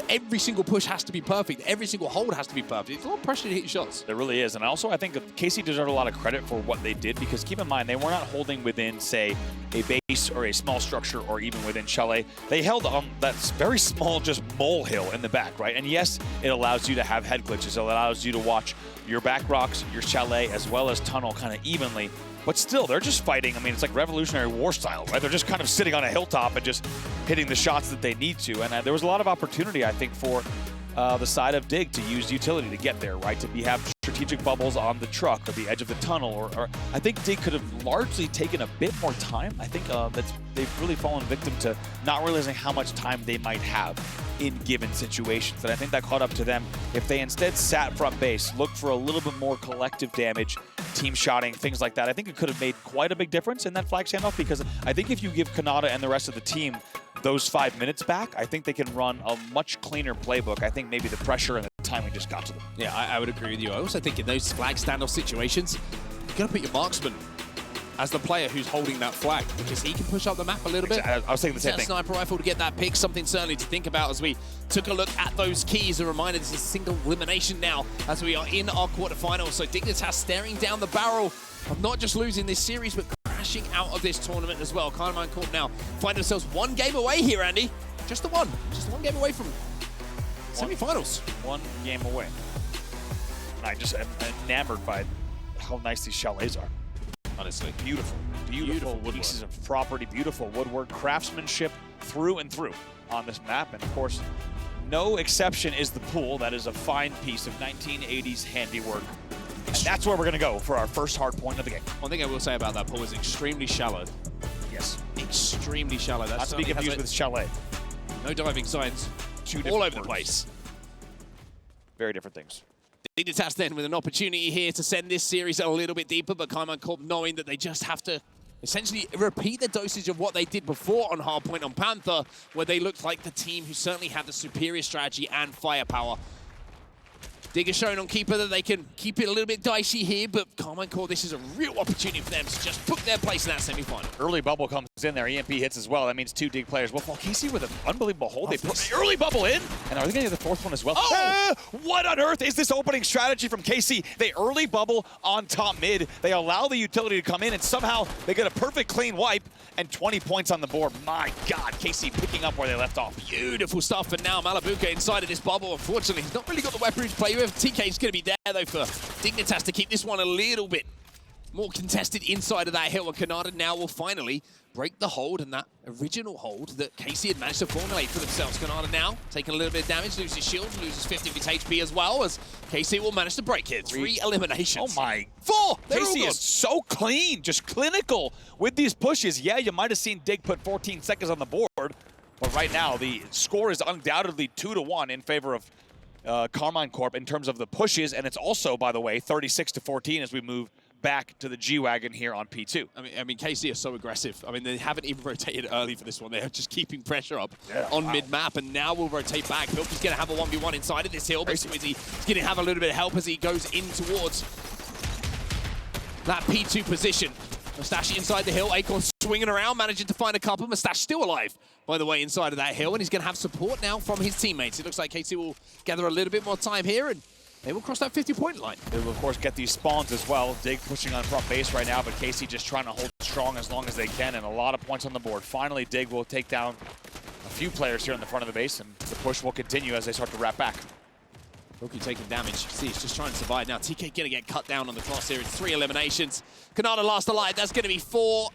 S1: every single push has to be perfect. Every single hold has to be perfect. It's a lot of pressure to hit shots.
S2: There really is. And also, I think KC deserved a lot of credit for what they did, because keep in mind, they were not holding within, say, a base or a small structure or even within chalet. They held on that very small, just molehill in the back, right? And yes, it allows you to have head glitches. It allows you to watch your back rocks, your chalet, as well as tunnel kind of evenly. But still, they're just fighting. I mean, it's like Revolutionary War style, right? They're just kind of sitting on a hilltop and just hitting the shots that they need to. And there was a lot of opportunity, I think, for the side of Dig to use utility to get there, right? To have strategic bubbles on the truck or the edge of the tunnel. Or I think Dig could have largely taken a bit more time. I think they've really fallen victim to not realizing how much time they might have in given situations. And I think that caught up to them. If they instead sat front base, looked for a little bit more collective damage, team shotting, things like that, I think it could have made quite a big difference in that flag standoff, because I think if you give Kanata and the rest of the team those 5 minutes back, I think they can run a much cleaner playbook. I think maybe the pressure and the timing just got to them.
S1: Yeah, I would agree with you. I also think in those flag standoff situations, you got to put your marksman as the player who's holding that flag, because he can push up the map a little bit.
S2: I was thinking the same thing.
S1: Sniper rifle to get that pick, something certainly to think about as we took a look at those keys. A reminder, this is a single elimination now as we are in our quarterfinals. So Dignitas staring down the barrel of not just losing this series, but crashing out of this tournament as well. Karmine Corp now find themselves one game away here, Andy. Just one game away from semi-finals.
S2: One game away. I just am enamored by how nice these chalets are.
S1: Honestly,
S2: beautiful pieces of property, beautiful woodwork, craftsmanship through and through on this map. And of course, no exception is the pool. That is a fine piece of 1980s handiwork. And that's where we're gonna go for our first hard point of the game.
S1: One thing I will say about that pool is extremely shallow.
S2: Yes.
S1: Extremely shallow. That's
S2: not to be confused with chalet.
S1: No diving signs. All over the place.
S2: Very different things.
S1: Dignitas then with an opportunity here to send this series a little bit deeper, but Karmine Corp knowing that they just have to essentially repeat the dosage of what they did before on Hardpoint on Panther, where they looked like the team who certainly had the superior strategy and firepower. Dig has shown on Keeper that they can keep it a little bit dicey here, but Karmine Corp, this is a real opportunity for them to just book their place in that semi-final.
S2: Early bubble comes in there, EMP hits as well. That means 2 Dig players will fall. KC with an unbelievable hold. They put the early bubble in, and are they going to get the 4th one as well?
S1: Oh!
S2: What on earth is this opening strategy from KC? They early bubble on top mid. They allow the utility to come in, and somehow they get a perfect clean wipe and 20 points on the board. My God, KC picking up where they left off.
S1: Beautiful stuff, and now Malabuka inside of this bubble. Unfortunately, he's not really got the weaponry to play with. TK's going to be there, though, for Dignitas to keep this one a little bit more contested inside of that hill. And Kanata now will finally break the hold, and that original hold that KC had managed to formulate for themselves. Kanata now taking a little bit of damage, loses shield, loses 50 of his HP as well, as KC will manage to break it. 3 eliminations.
S2: Oh my.
S1: 4!
S2: KC is so clean, just clinical with these pushes. Yeah, you might have seen Dig put 14 seconds on the board, but right now the score is undoubtedly 2-1 in favor of Karmine Corp in terms of the pushes, and it's also, by the way, 36-14 as we move back to the G-Wagon here on P2.
S1: I mean, KC are so aggressive. I mean, they haven't even rotated early for this one. They're just keeping pressure up on mid-map, and now we'll rotate back. Pilky's going to have a 1v1 inside of this hill, but Swizzy is going to have a little bit of help as he goes in towards that P2 position. Mustache inside the hill, Acorn swinging around, managing to find a couple. Mustache still alive, by the way, inside of that hill, and he's going to have support now from his teammates. It looks like KC will gather a little bit more time here, and they will cross that 50-point line.
S2: They will, of course, get these spawns as well. Dig pushing on front base right now, but KC just trying to hold strong as long as they can, and a lot of points on the board. Finally, Dig will take down a few players here in the front of the base, and the push will continue as they start to wrap back.
S1: Rookie taking damage. See, he's just trying to survive now. TK going to get cut down on the cross here. It's 3 eliminations. Kanata last alive. That's going to be 4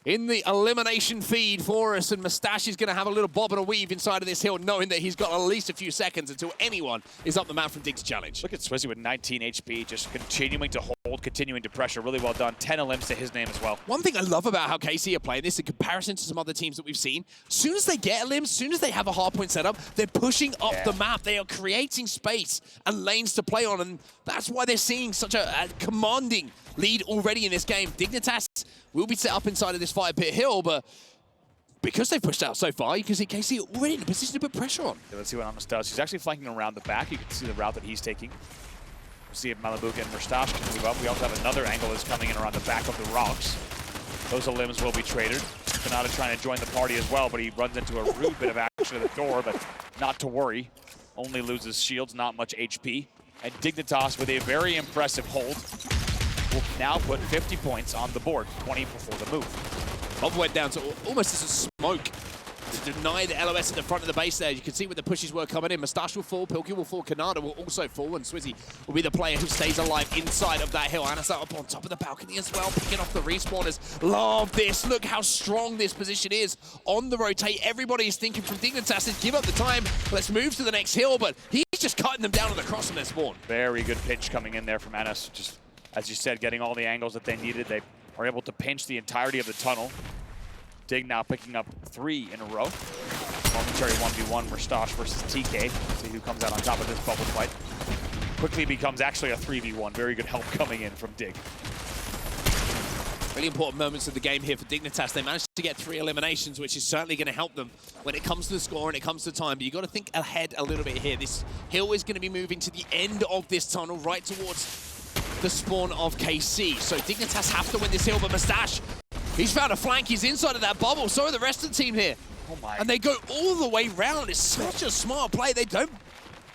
S1: in the elimination feed for us, and Mustache is going to have a little bob and a weave inside of this hill, knowing that he's got at least a few seconds until anyone is up the map from Dig's challenge.
S2: Look at Swizzy with 19 HP, just continuing to hold, continuing to pressure. Really well done. 10 elims to his name as well.
S1: One thing I love about how KC are playing this in comparison to some other teams that we've seen, as soon as they get a limb, as soon as they have a hard point set up, they're pushing up the map. They are creating space and lanes to play on, and that's why they're seeing such a commanding lead already in this game. Dignitas will be set up inside of this fire pit hill, but because they've pushed out so far, you can see KC already in a position to put pressure on.
S2: Yeah, let's see what Amos does. He's actually flanking around the back. You can see the route that he's taking. We'll see if Malabuka and Mustache can move up. We also have another angle that's coming in around the back of the rocks. Those limbs will be traded. Kanata trying to join the party as well, but he runs into a rude bit of action at the door, but not to worry. Only loses shields, not much HP. And Dignitas, with a very impressive hold, will now put 50 points on the board, 20 before the move.
S1: Bob went down to almost as a smoke to deny the LOS at the front of the base there. You can see where the pushes were coming in. Mustache will fall, Pilkey will fall, Kanada will also fall, and Swizzy will be the player who stays alive inside of that hill. Anasat up on top of the balcony as well, picking off the respawners. Love this. Look how strong this position is on the rotate. Everybody is thinking from Dignitas, give up the time, let's move to the next hill, but he's just cutting them down on the cross on their spawn.
S2: Very good pinch coming in there from Anas. Just, as you said, getting all the angles that they needed. They are able to pinch the entirety of the tunnel. Dig now picking up 3 in a row. Momentary 1v1, Mustache versus TK. See who comes out on top of this bubble fight. Quickly becomes actually a 3v1. Very good help coming in from Dig.
S1: Really important moments of the game here for Dignitas. They managed to get 3 eliminations, which is certainly going to help them when it comes to the score and it comes to time. But you've got to think ahead a little bit here. This hill is going to be moving to the end of this tunnel, right towards the spawn of KC. So Dignitas have to win this hill, but Mustache, he's found a flank. He's inside of that bubble. So are the rest of the team here.
S2: Oh my.
S1: And they go all the way round. It's such a smart play. They don't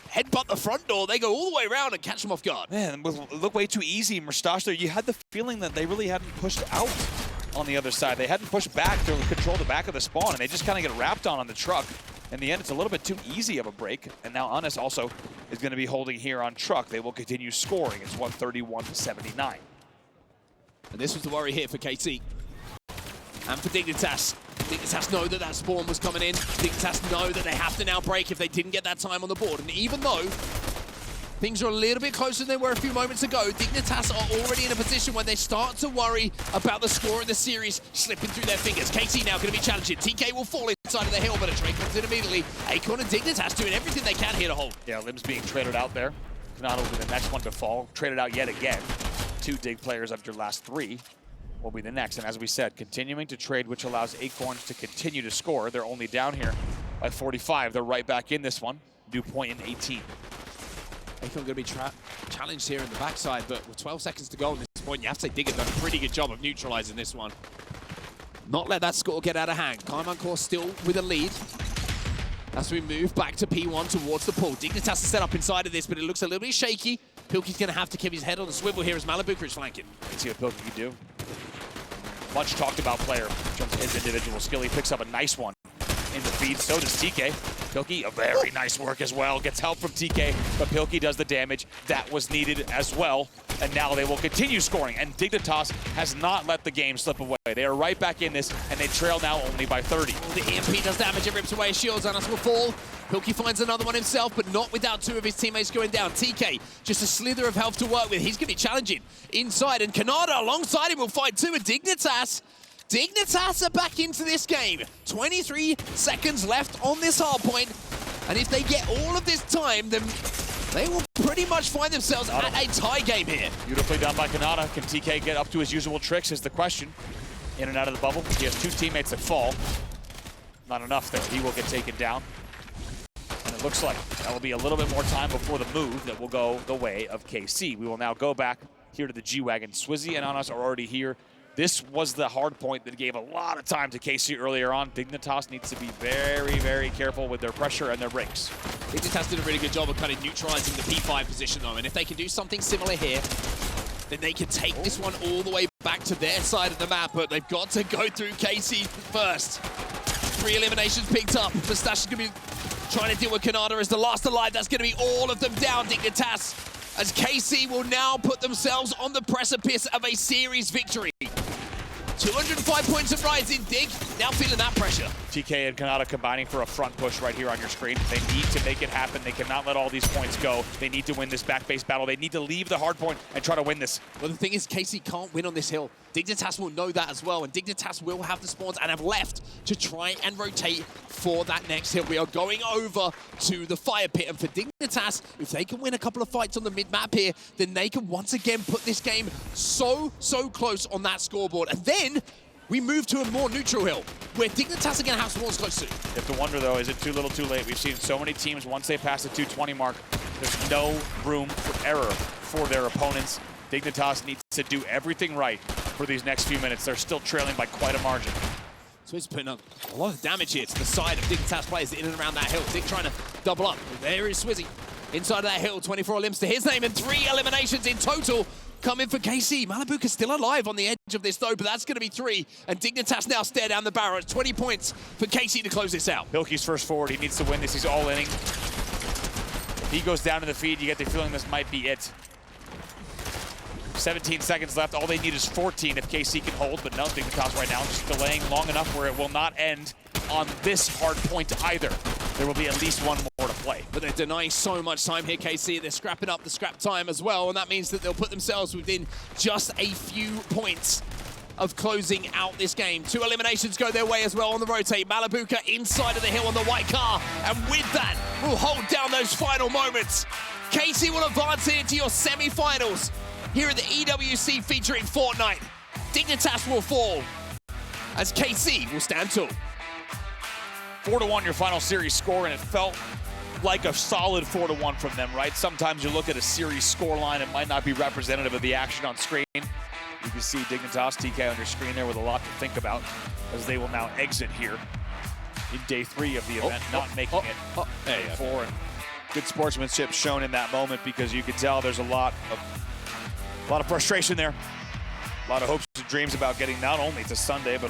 S1: headbutt the front door. They go all the way around and catch them off guard.
S2: Man, it looked way too easy, Mustache there. You had the feeling that they really hadn't pushed out on the other side. They hadn't pushed back to control the back of the spawn, and they just kind of get wrapped on the truck. In the end, it's a little bit too easy of a break. And now Anas also is going to be holding here on truck. They will continue scoring. It's 131-79.
S1: And this was the worry here for KT. And for Dignitas. Dignitas know that that spawn was coming in. Dignitas know that they have to now break if they didn't get that time on the board. And even though things are a little bit closer than they were a few moments ago, Dignitas are already in a position where they start to worry about the score in the series slipping through their fingers. KT now going to be challenging. TK will fall inside of the hill, but a trade comes in immediately. Acorn and Dignitas doing everything they can here to hold.
S2: Yeah, Limbs being traded out there. Kanata will be the next one to fall. Traded out yet again. 2 Dig players after last 3. Will be the next, and as we said, continuing to trade, which allows Acorns to continue to score. They're only down here by 45. They're right back in this one. New point in 18.
S1: Acorn going to be challenged here in the backside, but with 12 seconds to go on this point, you have to say Dig have done a pretty good job of neutralizing this one. Not let that score get out of hand. Karmine Corp still with a lead. As we move back to P1 towards the pool. Dignitas is set up inside of this, but it looks a little bit shaky. Pilkey's going to have to keep his head on the swivel here as Malibuka is flanking.
S2: Let's see what Pilkey can do. Much talked about player in terms of his individual skill. He picks up a nice one in the feed. So does TK. Pilkey, a very nice work as well. Gets help from TK, but Pilkey does the damage. That was needed as well. And now they will continue scoring. And Dignitas has not let the game slip away. They are right back in this, and they trail now only by 30.
S1: The EMP does damage. It rips away his shields. Anas will fall. Pilkey finds another one himself, but not without 2 of his teammates going down. TK, just a slither of health to work with. He's going to be challenging inside, and Kanada alongside him will fight 2 with Dignitas. Dignitas are back into this game. 23 seconds left on this hard point, and if they get all of this time, then they will pretty much find themselves at a tie game here.
S2: Beautifully done by Kanada. Can TK get up to his usual tricks is the question. In and out of the bubble. He has 2 teammates that fall. Not enough there. He will get taken down. And it looks like that will be a little bit more time before the move that will go the way of KC. We will now go back here to the G-Wagon. Swizzy and Anas are already here. This was the hard point that gave a lot of time to KC earlier on. Dignitas needs to be very, very careful with their pressure and their breaks.
S1: Dignitas did a really good job of kind of neutralizing the P5 position though, and if they can do something similar here, then they can take this one all the way back to their side of the map, but they've got to go through KC first. 3 eliminations picked up. Mustache is going to be trying to deal with Kanada as the last alive. That's going to be all of them down, Dignitas, as KC will now put themselves on the precipice of a series victory. 205 points of rising. Dig now feeling that pressure.
S2: TK and Kanada combining for a front push right here on your screen. They need to make it happen. They cannot let all these points go. They need to win this back base battle. They need to leave the hard point and try to win this.
S1: Well, the thing is, KC can't win on this hill. Dignitas will know that as well, and Dignitas will have the spawns and have left to try and rotate for that next hill. We are going over to the fire pit, and for Dignitas, if they can win a couple of fights on the mid-map here, then they can once again put this game so close on that scoreboard. And then we move to a more neutral hill, where Dignitas are going to have spawns close to.
S2: You have to wonder, though, is it too little too late? We've seen so many teams, once they pass the 220 mark, there's no room for error for their opponents. Dignitas needs to do everything right for these next few minutes. They're still trailing by quite a margin.
S1: So he's putting up a lot of damage here to the side of Dignitas players in and around that hill. Dig trying to double up. There is Swizzy inside of that hill. 24 limbs to his name and 3 eliminations in total coming for KC. Malibuka's still alive on the edge of this though, but that's going to be 3. And Dignitas now stare down the barrel. It's 20 points for KC to close this out.
S2: Bilkey's first forward. He needs to win this. He's all inning. If he goes down to the feed, you get the feeling this might be it. 17 seconds left. All they need is 14 if KC can hold, but no, Dignitas right now just delaying long enough where it will not end on this hard point either. There will be at least one more to play.
S1: But they're denying so much time here, KC. They're scrapping up the scrap time as well, and that means that they'll put themselves within just a few points of closing out this game. 2 eliminations go their way as well on the rotate. Malibuka inside of the hill on the white car, and with that, will hold down those final moments. KC will advance into your semi-finals here at the EWC featuring Fortnite. Dignitas will fall as KC will stand tall.
S2: 4-1 your final series score, and it felt like a solid 4-1 from them, right? Sometimes you look at a series score line, it might not be representative of the action on screen. You can see Dignitas TK on your screen there with a lot to think about as they will now exit here in day 3 of the event, not making it day 4. And good sportsmanship shown in that moment because you could tell there's a lot of frustration there. A lot of hopes and dreams about getting not only to Sunday, but